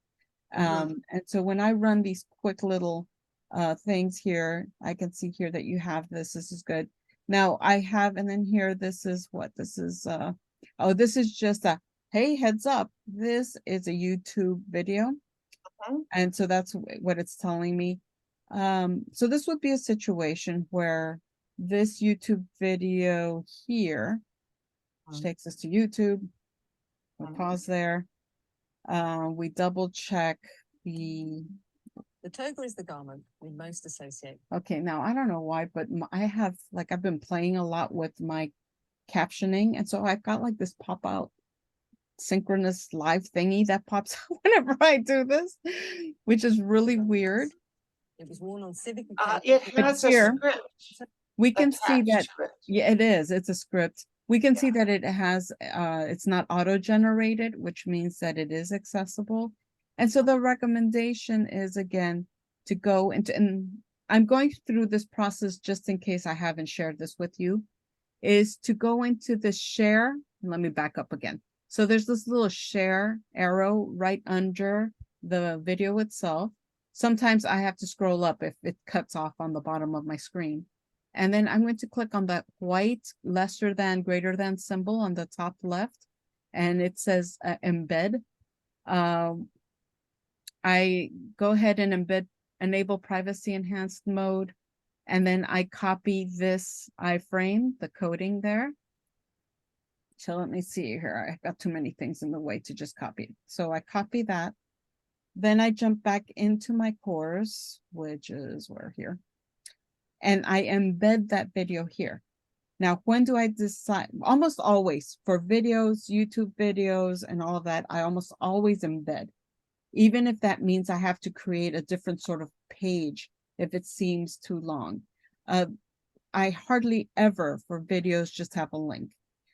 And so when I run these quick little things here, I can see here that you have this. This is good. Now I have, and then here, this is what this is. Oh, this is just a, hey, heads up. This is a YouTube video. And so that's what it's telling me. So this would be a situation where this YouTube video here, which takes us to YouTube, we'll pause there. We double check the toga is the garment we most associate. Okay, now I don't know why, but I've been playing a lot with my captioning, and so I've got like this pop out synchronous live thingy that pops out whenever I do this, which is really weird. It was worn on civic it has a script. We can see that, yeah, it is. It's a script. We can see that it has, it's not auto-generated, which means that it is accessible. And so the recommendation is, again, to go into, and I'm going through this process just in case I haven't shared this with you, is to go into the share. Let me back up again. So there's this little share arrow right under the video itself. Sometimes I have to scroll up if it cuts off on the bottom of my screen. And then I'm going to click on that white lesser than, greater than symbol on the top left. And it says embed. I go ahead and enable privacy enhanced mode. And then I copy this iframe, the coding there. So let me see here. I've got too many things in the way to just copy it. So I copy that. Then I jump back into my course, which is where here. And I embed that video here. Now, when do I decide? Almost always for videos, YouTube videos, and all of that, I almost always embed. Even if that means I have to create a different sort of page if it seems too long. I hardly ever for videos just have a link.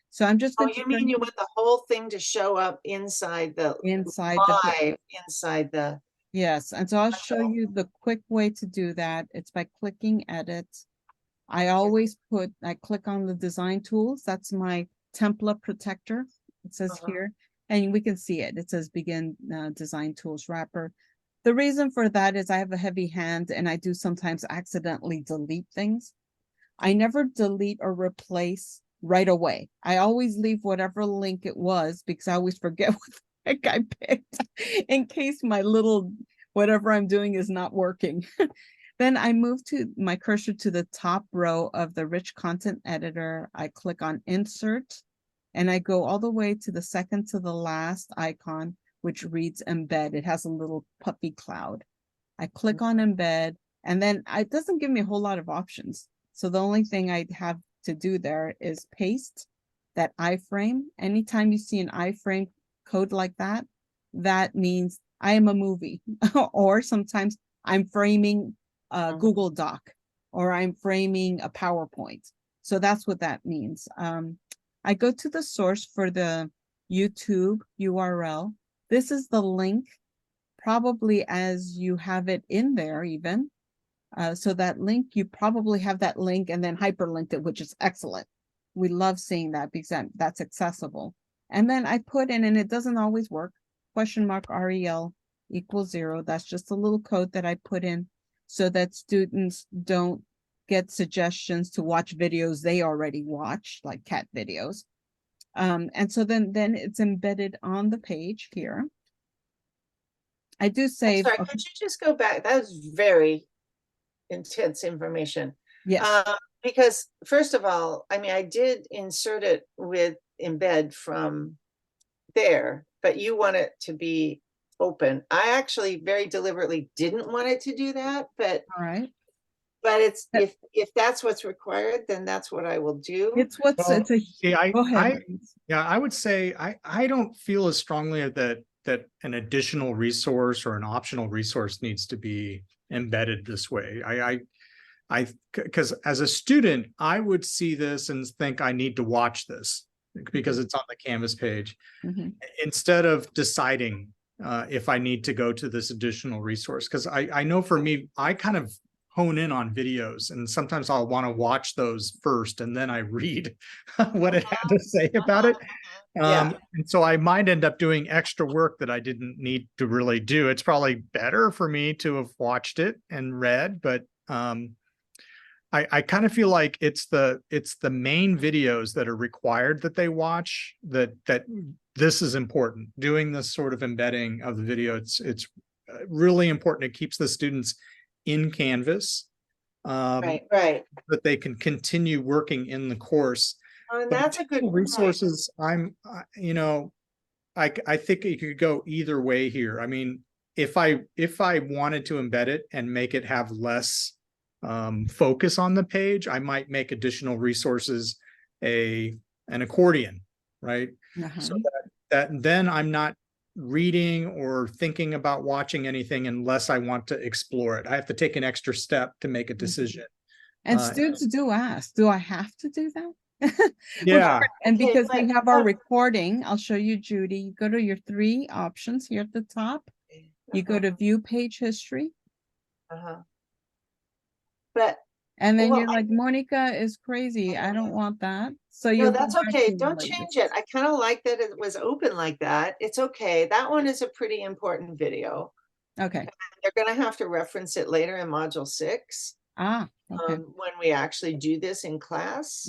So I'm just going to. You mean you want the whole thing to show up inside the Yes, and so I'll show you the quick way to do that. It's by clicking edit, I click on the design tools. That's my template protector. It says here, and we can see it. It says begin design tools wrapper. The reason for that is I have a heavy hand and I do sometimes accidentally delete things. I never delete or replace right away. I always leave whatever link it was because I always forget what the heck I picked in case my little whatever I'm doing is not working. Then I move to my cursor to the top row of the rich content editor. I click on insert and I go all the way to the second to the last icon, which reads embed. It has a little puppy cloud. I click on embed and then it doesn't give me a whole lot of options. So the only thing I have to do there is paste that iframe. Anytime you see an iframe code like that, that means I am a movie or sometimes I'm framing a Google Doc or I'm framing a PowerPoint. So that's what that means. I go to the source for the YouTube URL. This is the link, probably as you have it in there even. So that link, you probably have that link and then hyperlinked it, which is excellent. We love seeing that because that's accessible. And then I put in, and it doesn't always work, $REL equals 0. That's just a little code that I put in so that students don't get suggestions to watch videos they already watched, like cat videos. And so then it's embedded on the page here. I do save. Sorry, could you just go back? That was very intense information. Yes. Because first of all, I mean, I did insert it with embed from there, but you want it to be open. I actually very deliberately didn't want it to do that, but All right. but it's if that's what's required, then that's what I will do. It's what's Well, it's a see, go ahead. I would say I don't feel as strongly that an additional resource or an optional resource needs to be embedded this way. Because as a student, I would see this and think I need to watch this because it's on the Canvas page instead of deciding if I need to go to this additional resource. Because I know for me, I kind of hone in on videos and sometimes I'll want to watch those first and then I read what it had to say about it. And so I might end up doing extra work that I didn't need to really do. It's probably better for me to have watched it and read, but I kind of feel like it's the main videos that are required that they watch that this is important. Doing this sort of embedding of the video, it's really important. It keeps the students in Canvas, Right. that they can continue working in the course. And that's a good resources. I think it could go either way here. I mean, if I wanted to embed it and make it have less focus on the page, I might make additional resources an accordion, right? So that then I'm not reading or thinking about watching anything unless I want to explore it. I have to take an extra step to make a decision. And students do ask, do I have to do that? Yeah. And because we have our recording, I'll show you, Judy. You go to your 3 options here at the top. You go to view page history. But and then you're like, Monica is crazy. I don't want that. So no, that's okay. Don't change it. I kind of like that it was open like that. It's okay. That one is a pretty important video. Okay. They're going to have to reference it later in module 6. Okay. When we actually do this in class.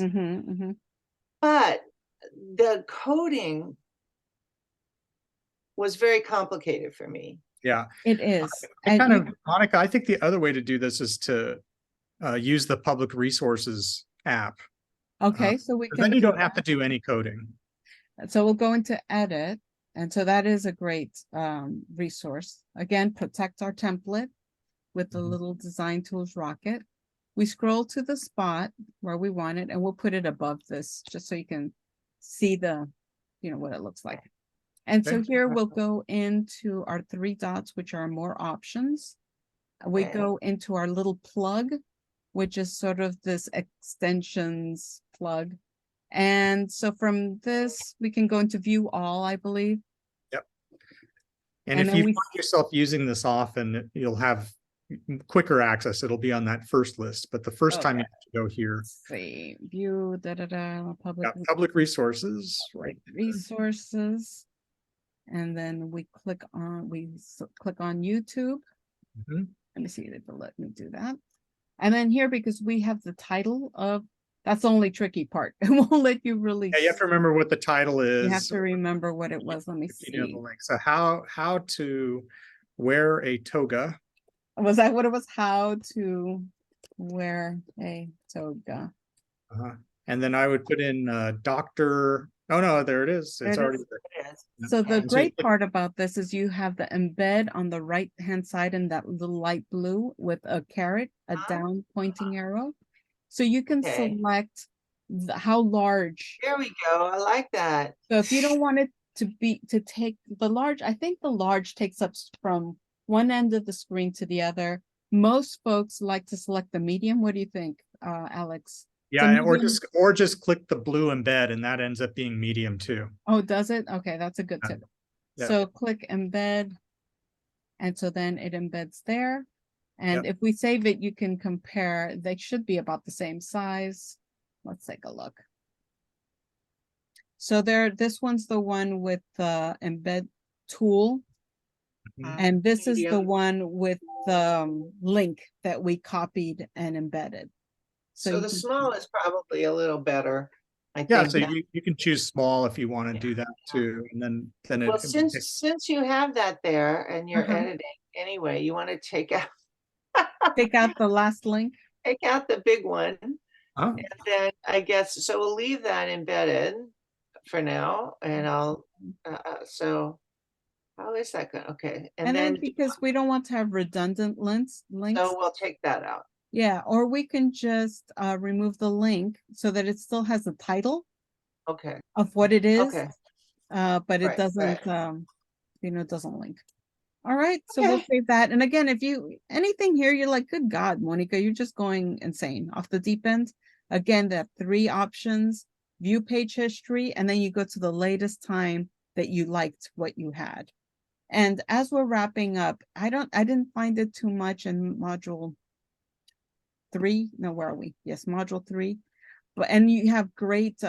But the coding was very complicated for me. Yeah, it is. Monica, I think the other way to do this is to use the public resources app. Okay, so we can. Then you don't have to do any coding. So we'll go into edit. And so that is a great resource. Again, protect our template with the little design tools rocket. We scroll to the spot where we want it and we'll put it above this just so you can see what it looks like. And so here we'll go into our 3 dots, which are more options. We go into our little plug, which is sort of this extensions plug. And so from this, we can go into view all, I believe. Yep. And if you find yourself using this often, you'll have quicker access. It'll be on that first list, but the first time you Okay. have to go here. Let's see, view, public Public resources, right? resources. And then we click on, click on YouTube. Mhm. Let me see if it'll let me do that. And then here, because we have the title of, that's the only tricky part. It won't let you really. Yeah, you have to remember what the title is. You have to remember what it was. Let me You know the see. link. So how to wear a toga. Was that what it was? How to wear a toga. And then I would put in Dr. Oh no, there it is. There It's it already is. there. So the Okay. great part about this is you have the embed on the right hand side in that little light blue with a caret, a down pointing arrow. So you can Okay. select how large. There we go. I like that. So if you don't want it to take the large, I think the large takes up from one end of the screen to the other. Most folks like to select the medium. What do you think, Alex? Yeah, or just click the blue embed, and that ends up being medium too. Oh, does it? Okay, that's a good tip. Yeah. So click embed. And so then it embeds there. And if we save it, you can compare. They should be about the same size. Let's take a look. So this one's the one with the embed tool. And this is the Medium. one with the link that we copied and embedded. So the small is probably a little better, I Yeah, think. so now. you can choose small if you want to do that too. And then Well, it since you have that there and you're editing anyway, you want to take out the last link. take out the big one. Oh. And then I guess so we'll leave that embedded for now, and I'll so how is that going? Okay, And then because we don't want to have redundant links, so we'll take that out. Yeah, or we can just remove the link so that it still has the title Okay. of what it is. Okay. But it Right, doesn't, right. it doesn't link. All right, so we'll save that. And again, if anything here, you're like, good God, Monica, you're just going insane off the deep end. Again, there are 3 options: view page history, and then you go to the latest time that you liked what you had. And as we're wrapping up, I didn't find it too much in module 3. No, where are we? Yes, module 3. And you have great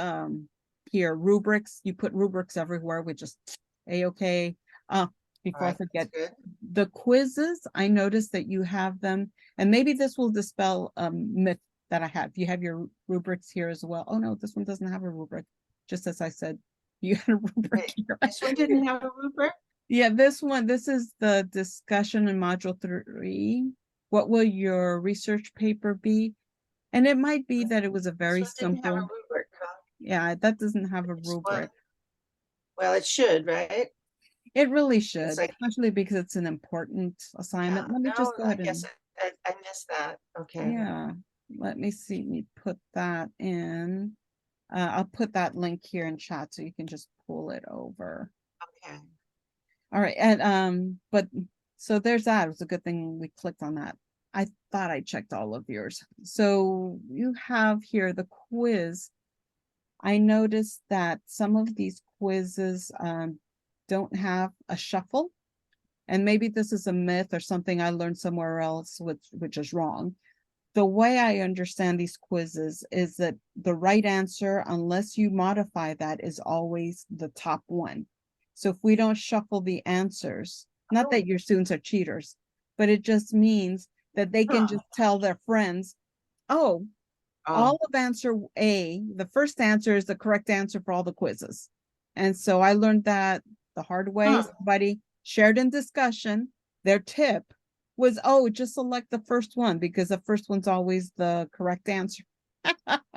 here rubrics. You put rubrics everywhere, which is a-okay. Before I forget, the quizzes, I noticed that you have them, and maybe this will dispel myth that I have. You have your rubrics here as well. Oh no, this one doesn't have a rubric. Just as I said, you had a rubric here. This one didn't have a rubric? Yeah, this is the discussion in module 3. What will your research paper be? And it might be that it was a very simple. Rubric, huh? Yeah, that doesn't have a rubric. Well, it should, right? It really should, especially because it's an important assignment. Yeah, let me just go ahead I guess I missed that. Okay. Yeah, let me see me put that in. I'll put that link here in chat so you can just pull it over. Okay. All right, and but so there's that. It was a good thing we clicked on that. I thought I checked all of yours. So you have here the quiz. I noticed that some of these quizzes don't have a shuffle. And maybe this is a myth or something I learned somewhere else, which is wrong. The way I understand these quizzes is that the right answer, unless you modify that, is always the top one. So if we don't shuffle the answers, not that your students are cheaters, but it just means that they can just tell their friends, oh, all of answer A, the first answer is the correct answer for all the quizzes. And so I learned that the hard way. Somebody shared in discussion, their tip was, oh, just select the first one because the first one's always the correct answer.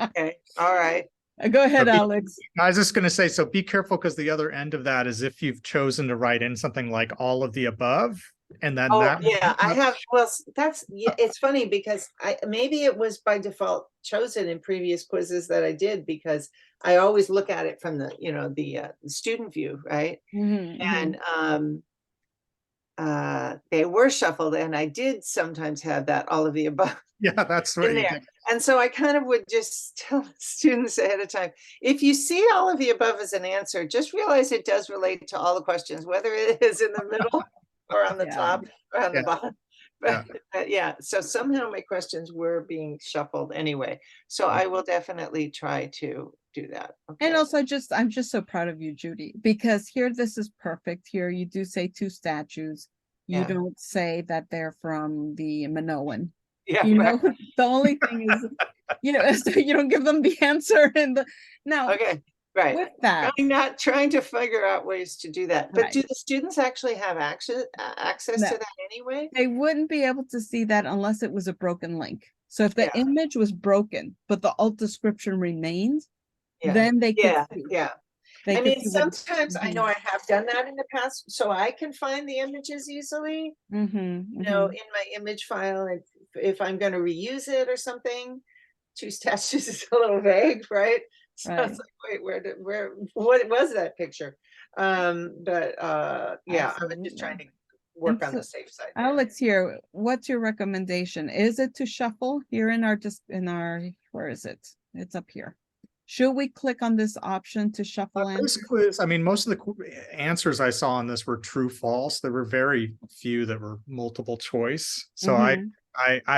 Okay, all right. Go ahead, Alex. I was just going to say, so be careful, because the other end of that is if you've chosen to write in something like all of the above, and then I have. Well, that's it's funny because maybe it was by default chosen in previous quizzes that I did, because I always look at it from the the student view, right? And they were shuffled, and I did sometimes have that all of the above. Yeah, that's right. In there. And so I kind of would just tell students ahead of time, if you see all of the above as an answer, just realize it does relate to all the questions, whether it is in the middle or on the top or on the bottom. Yeah. But yeah, so somehow my questions were being shuffled anyway. So I will definitely try to do that. And Okay. also I'm just so proud of you, Judy, because here this is perfect. Here you do say two statues. You Yeah. don't say that they're from the Minoan. Yeah, You right. know, the only thing is, so you don't give them the answer in the now Okay, right. with that, I'm not trying to figure out ways to do that. But right. do the students actually have access No. to that anyway? They wouldn't be able to see that unless it was a broken link. So if the Yeah. image was broken, but the alt description remains, Yeah. then they could Yeah, see. yeah. They I could mean, see what. sometimes I know I have done that in the past, so I can find the images easily, you know, in my image file, if I'm gonna reuse it or something. Two statues is a little vague, right? So Right. it's like, wait, what was that picture? But yeah, I was just trying to work And on so, the safe side there. Alex here, what's your recommendation? Is it to shuffle here in our where is it? It's up here. Should we click on this option to shuffle in? This quiz, I mean, most of the answers I saw on this were true, false. There were very few that were multiple choice. So I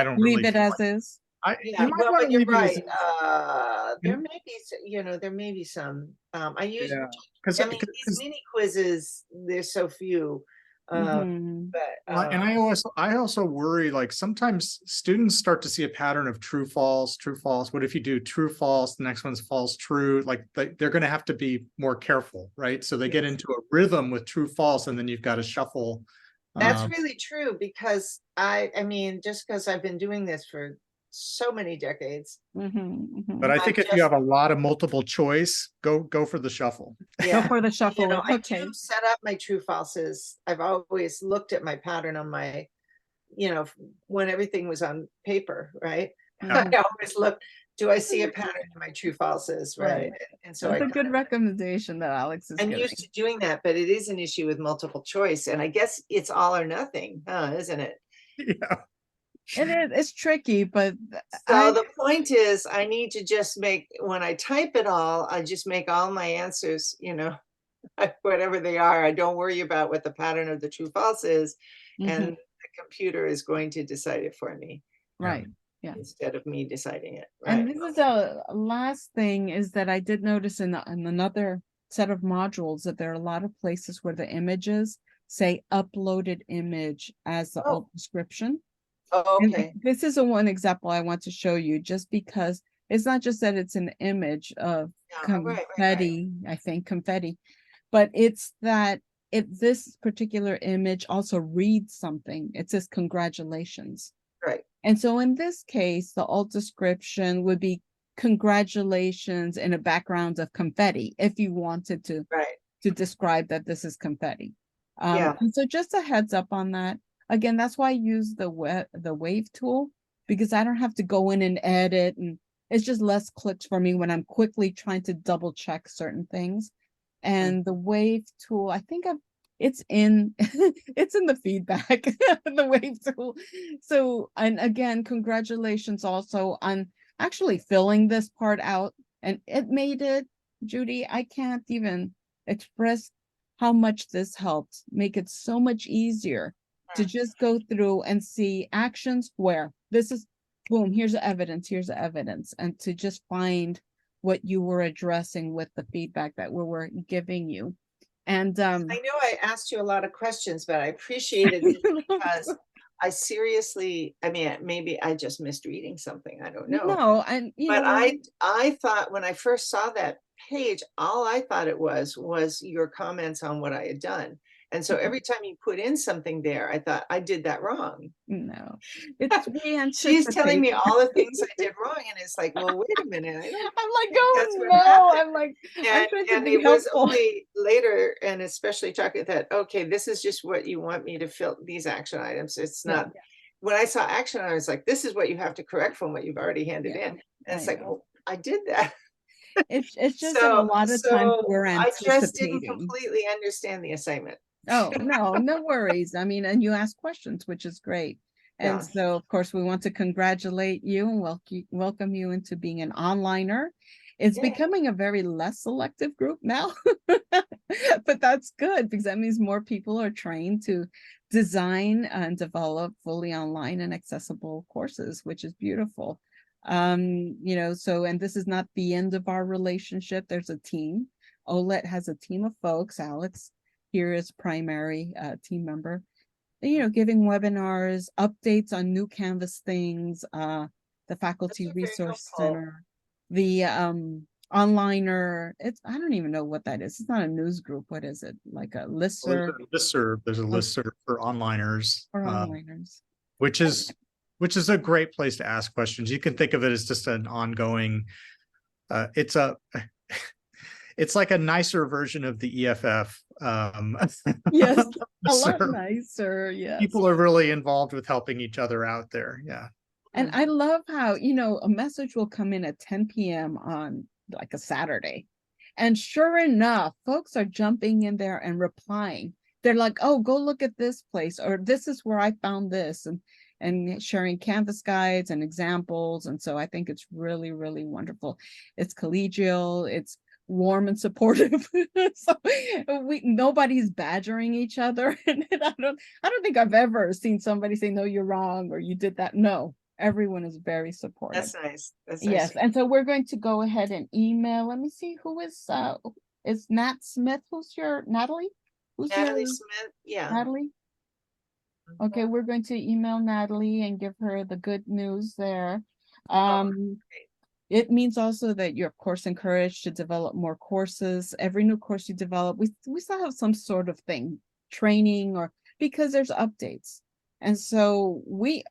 don't Leave really it as is. you Yeah, might well, want but to you're leave it as right. There and- may be, you know, there may be some. I use, yeah, because I mean, these mini quizzes, there's so few. Mhm. But and I also worry, like sometimes students start to see a pattern of true, false, true, false. What if you do true, false, the next one's false, true? Like they're going to have to be more careful, right? So they get into a rhythm with true, false, and then you've got to shuffle. that's really true, because I mean, just because I've been doing this for so many decades. But I think if you have a lot of multiple choice, go for the shuffle. Go for the You shuffle. know, I Okay. do set up my true falses. I've always looked at my pattern on my, you know, when everything was on paper, right? I always look, do I see a pattern in my true falses, right? And so That's a good recommendation that Alex is I'm giving. used to doing that, but it is an issue with multiple choice. And I guess it's all or nothing, isn't it? Yeah. It's tricky, but So the point is, I need to just make, when I type it all, I just make all my answers, you know, whatever they are. I don't worry about what the pattern of the true false is. And the computer is going to decide it for me. Right. Yeah. Instead of me deciding it. Right. And this is the last thing is that I did notice in another set of modules that there are a lot of places where the images say uploaded image as the alt description. Oh, okay. And this is one example I want to show you, just because it's not just that it's an image of confetti, I think confetti, but it's that this particular image also reads something. It says congratulations. Right. And so in this case, the alt description would be congratulations in a background of confetti, if you wanted to describe that this is confetti. And so just a heads up on that. Again, that's why I use the wave tool, because I don't have to go in and edit, and it's just less clicks for me when I'm quickly trying to double check certain things. And the wave tool, I think it's in it's in the feedback, the wave tool. So, and again, congratulations also on actually filling this part out, and it made it, Judy, I can't even express how much this helped make it so much easier to just go through and see actions where this is, boom, here's the evidence, and to just find what you were addressing with the feedback that we were giving you. And I know I asked you a lot of questions, but I appreciated it because I seriously, I mean, maybe I just missed reading something. I don't know. No, and but I thought when I first saw that page, all I thought it was your comments on what I had done. And so every time you put in something there, I thought I did that wrong. No, it's she's telling me all the things I did wrong, and it's like, well, wait a minute. I'm like, oh no, I'm like, and it was only later, and especially talking that, okay, this is just what you want me to fill these action items. It's not. When I saw action, I was like, this is what you have to correct from what you've already handed in. And it's like, well, I did that. It's just a lot of times we're I just didn't anticipating. completely understand the assignment. Oh, no worries. I mean, and you ask questions, which is great. And so, of course, we want to congratulate you and welcome you into being an onliner. It's becoming a very less selective group now. But that's good because that means more people are trained to design and develop fully online and accessible courses, which is beautiful. So, and this is not the end of our relationship. There's a team. OLET has a team of folks. Alex here is primary team member, giving webinars, updates on new Canvas things, the Faculty That's very Resource helpful. Center, the onliner. I don't even know what that is. It's not a news group. What is it? Like a listserv There's a listserv for onliners, or onliners? which is a great place to ask questions. You can think of it as just an ongoing, it's like a nicer version of the EFF. Yes, a lot So nicer. Yes. people are really involved with helping each other out there. Yeah. And I love how, a message will come in at 10 p.m. on like a Saturday. And sure enough, folks are jumping in there and replying. They're like, oh, go look at this place, or this is where I found this, and sharing Canvas guides and examples. And so I think it's really, really wonderful. It's collegial, it's warm and supportive. So nobody's badgering each other. And I don't think I've ever seen somebody say, no, you're wrong, or you did that. No, everyone is very supportive. That's nice. That's Yes, nice. and so we're going to go ahead and email. Let me see who is Nat Smith. Who's your Natalie? Who's Natalie your Smith. Yeah. Natalie? Okay, we're going to email Natalie and give her the good news there. It means also that you're of course encouraged to develop more courses. Every new course you develop, we still have some sort of thing, training, or because there's updates. And so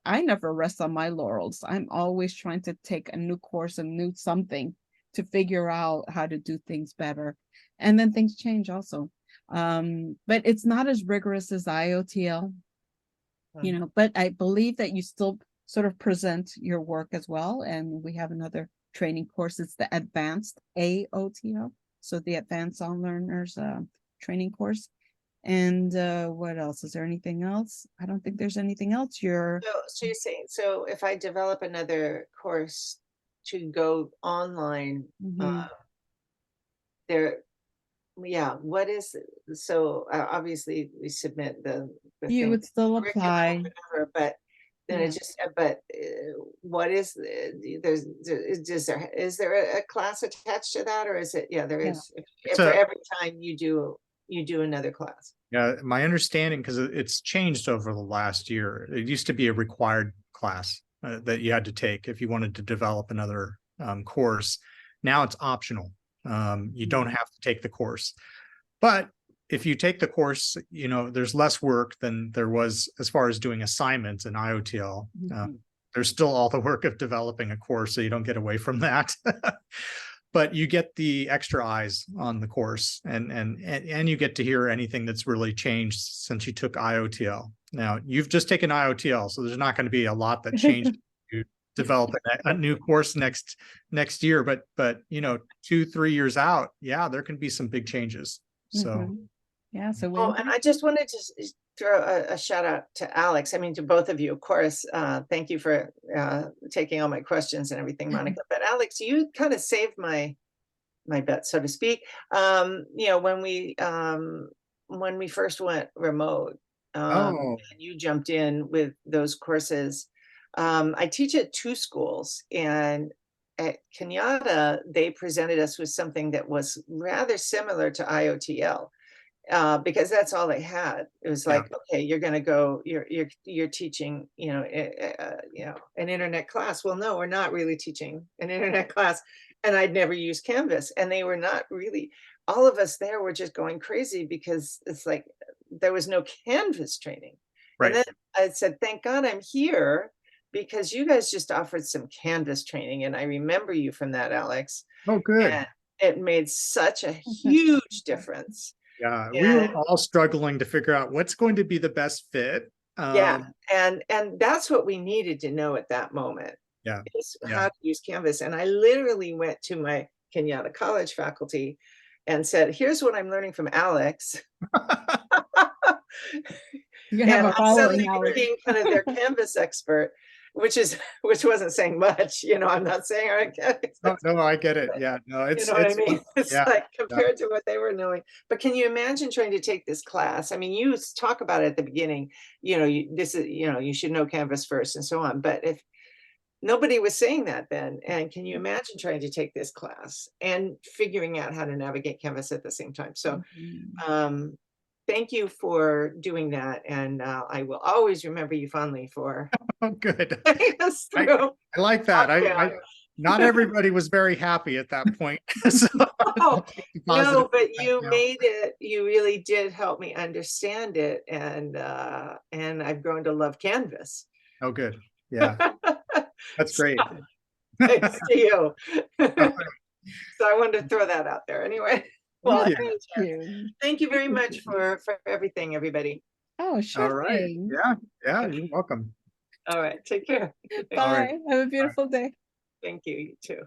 I never rest on my laurels. I'm always trying to take a new course, a new something to figure out how to do things better. And then things change also. But it's not as rigorous as IOTL, but I believe that you still sort of present your work as well. And we have another training course. It's the advanced AOTL. So the advanced on learners training course. And what else? Is there anything else? I don't think there's anything else. So you're saying, so if I develop another course to go online, what is it? So obviously we submit the you thing, would still apply, but then it just, what is is there a class attached to that, or is it? Yeah, there is. For every time you do another class. Yeah, my understanding, because it's changed over the last year. It used to be a required class that you had to take if you wanted to develop another course. Now it's optional. You don't have to take the course. But if you take the course, there's less work than there was as far as doing assignments in IOTL. There's still all the work of developing a course, so you don't get away from that. But you get the extra eyes on the course, and you get to hear anything that's really changed since you took IOTL. Now you've just taken IOTL, so there's not going to be a lot that changed to develop a new course next year. But 2-3 years out, there can be some big changes. So yeah. So and I just wanted to throw a shout out to Alex. I mean, to both of you, of course. Thank you for taking all my questions and everything, Monica. But Alex, you kind of saved my bet, so to speak. When we first went remote, and you jumped in with those courses. I teach at 2 schools, and at Kenyatta, they presented us with something that was rather similar to IOTL. Because that's all they had. It was like, okay, you're going to go, you're teaching, an internet class. Well, no, we're not really teaching an internet class. And I'd never used Canvas, and they were not really, all of us there were just going crazy because it's like, there was no Canvas training. Right. And then I said, thank God I'm here, because you guys just offered some Canvas training. And I remember you from that, Alex. Oh, good. And it made such a huge difference. Yeah, we were all struggling to figure out what's going to be the best fit. And that's what we needed to know at that moment. Is how to use Canvas. And I literally went to my Kenyatta College faculty and said, here's what I'm learning from Alex. You have a following, Alex. Became kind of their Canvas expert. which wasn't saying much, I'm not saying, No, I get it. Yeah, no, you know what I mean? It's yeah, like compared to what they were knowing. But can you imagine trying to take this class? I mean, you talk about it at the beginning, you should know Canvas first and so on. But if nobody was saying that then, and can you imagine trying to take this class and figuring out how to navigate Canvas at the same time? So thank you for doing that. And I will always remember you fondly for Oh, good. us I through. like that. Yeah. Not everybody was very happy at that point. So, No, positive but feedback you now. made it, you really did help me understand it. And I've grown to love Canvas. Oh, good. Yeah, that's great. Thanks to you. So I wanted to throw that out there anyway. Well, Thank Thank you. thank you very much for everything, everybody. Oh, All sure right. thing. Yeah, you're welcome. All right, take care. All right. Bye. Have a beautiful day. Thank you, you too.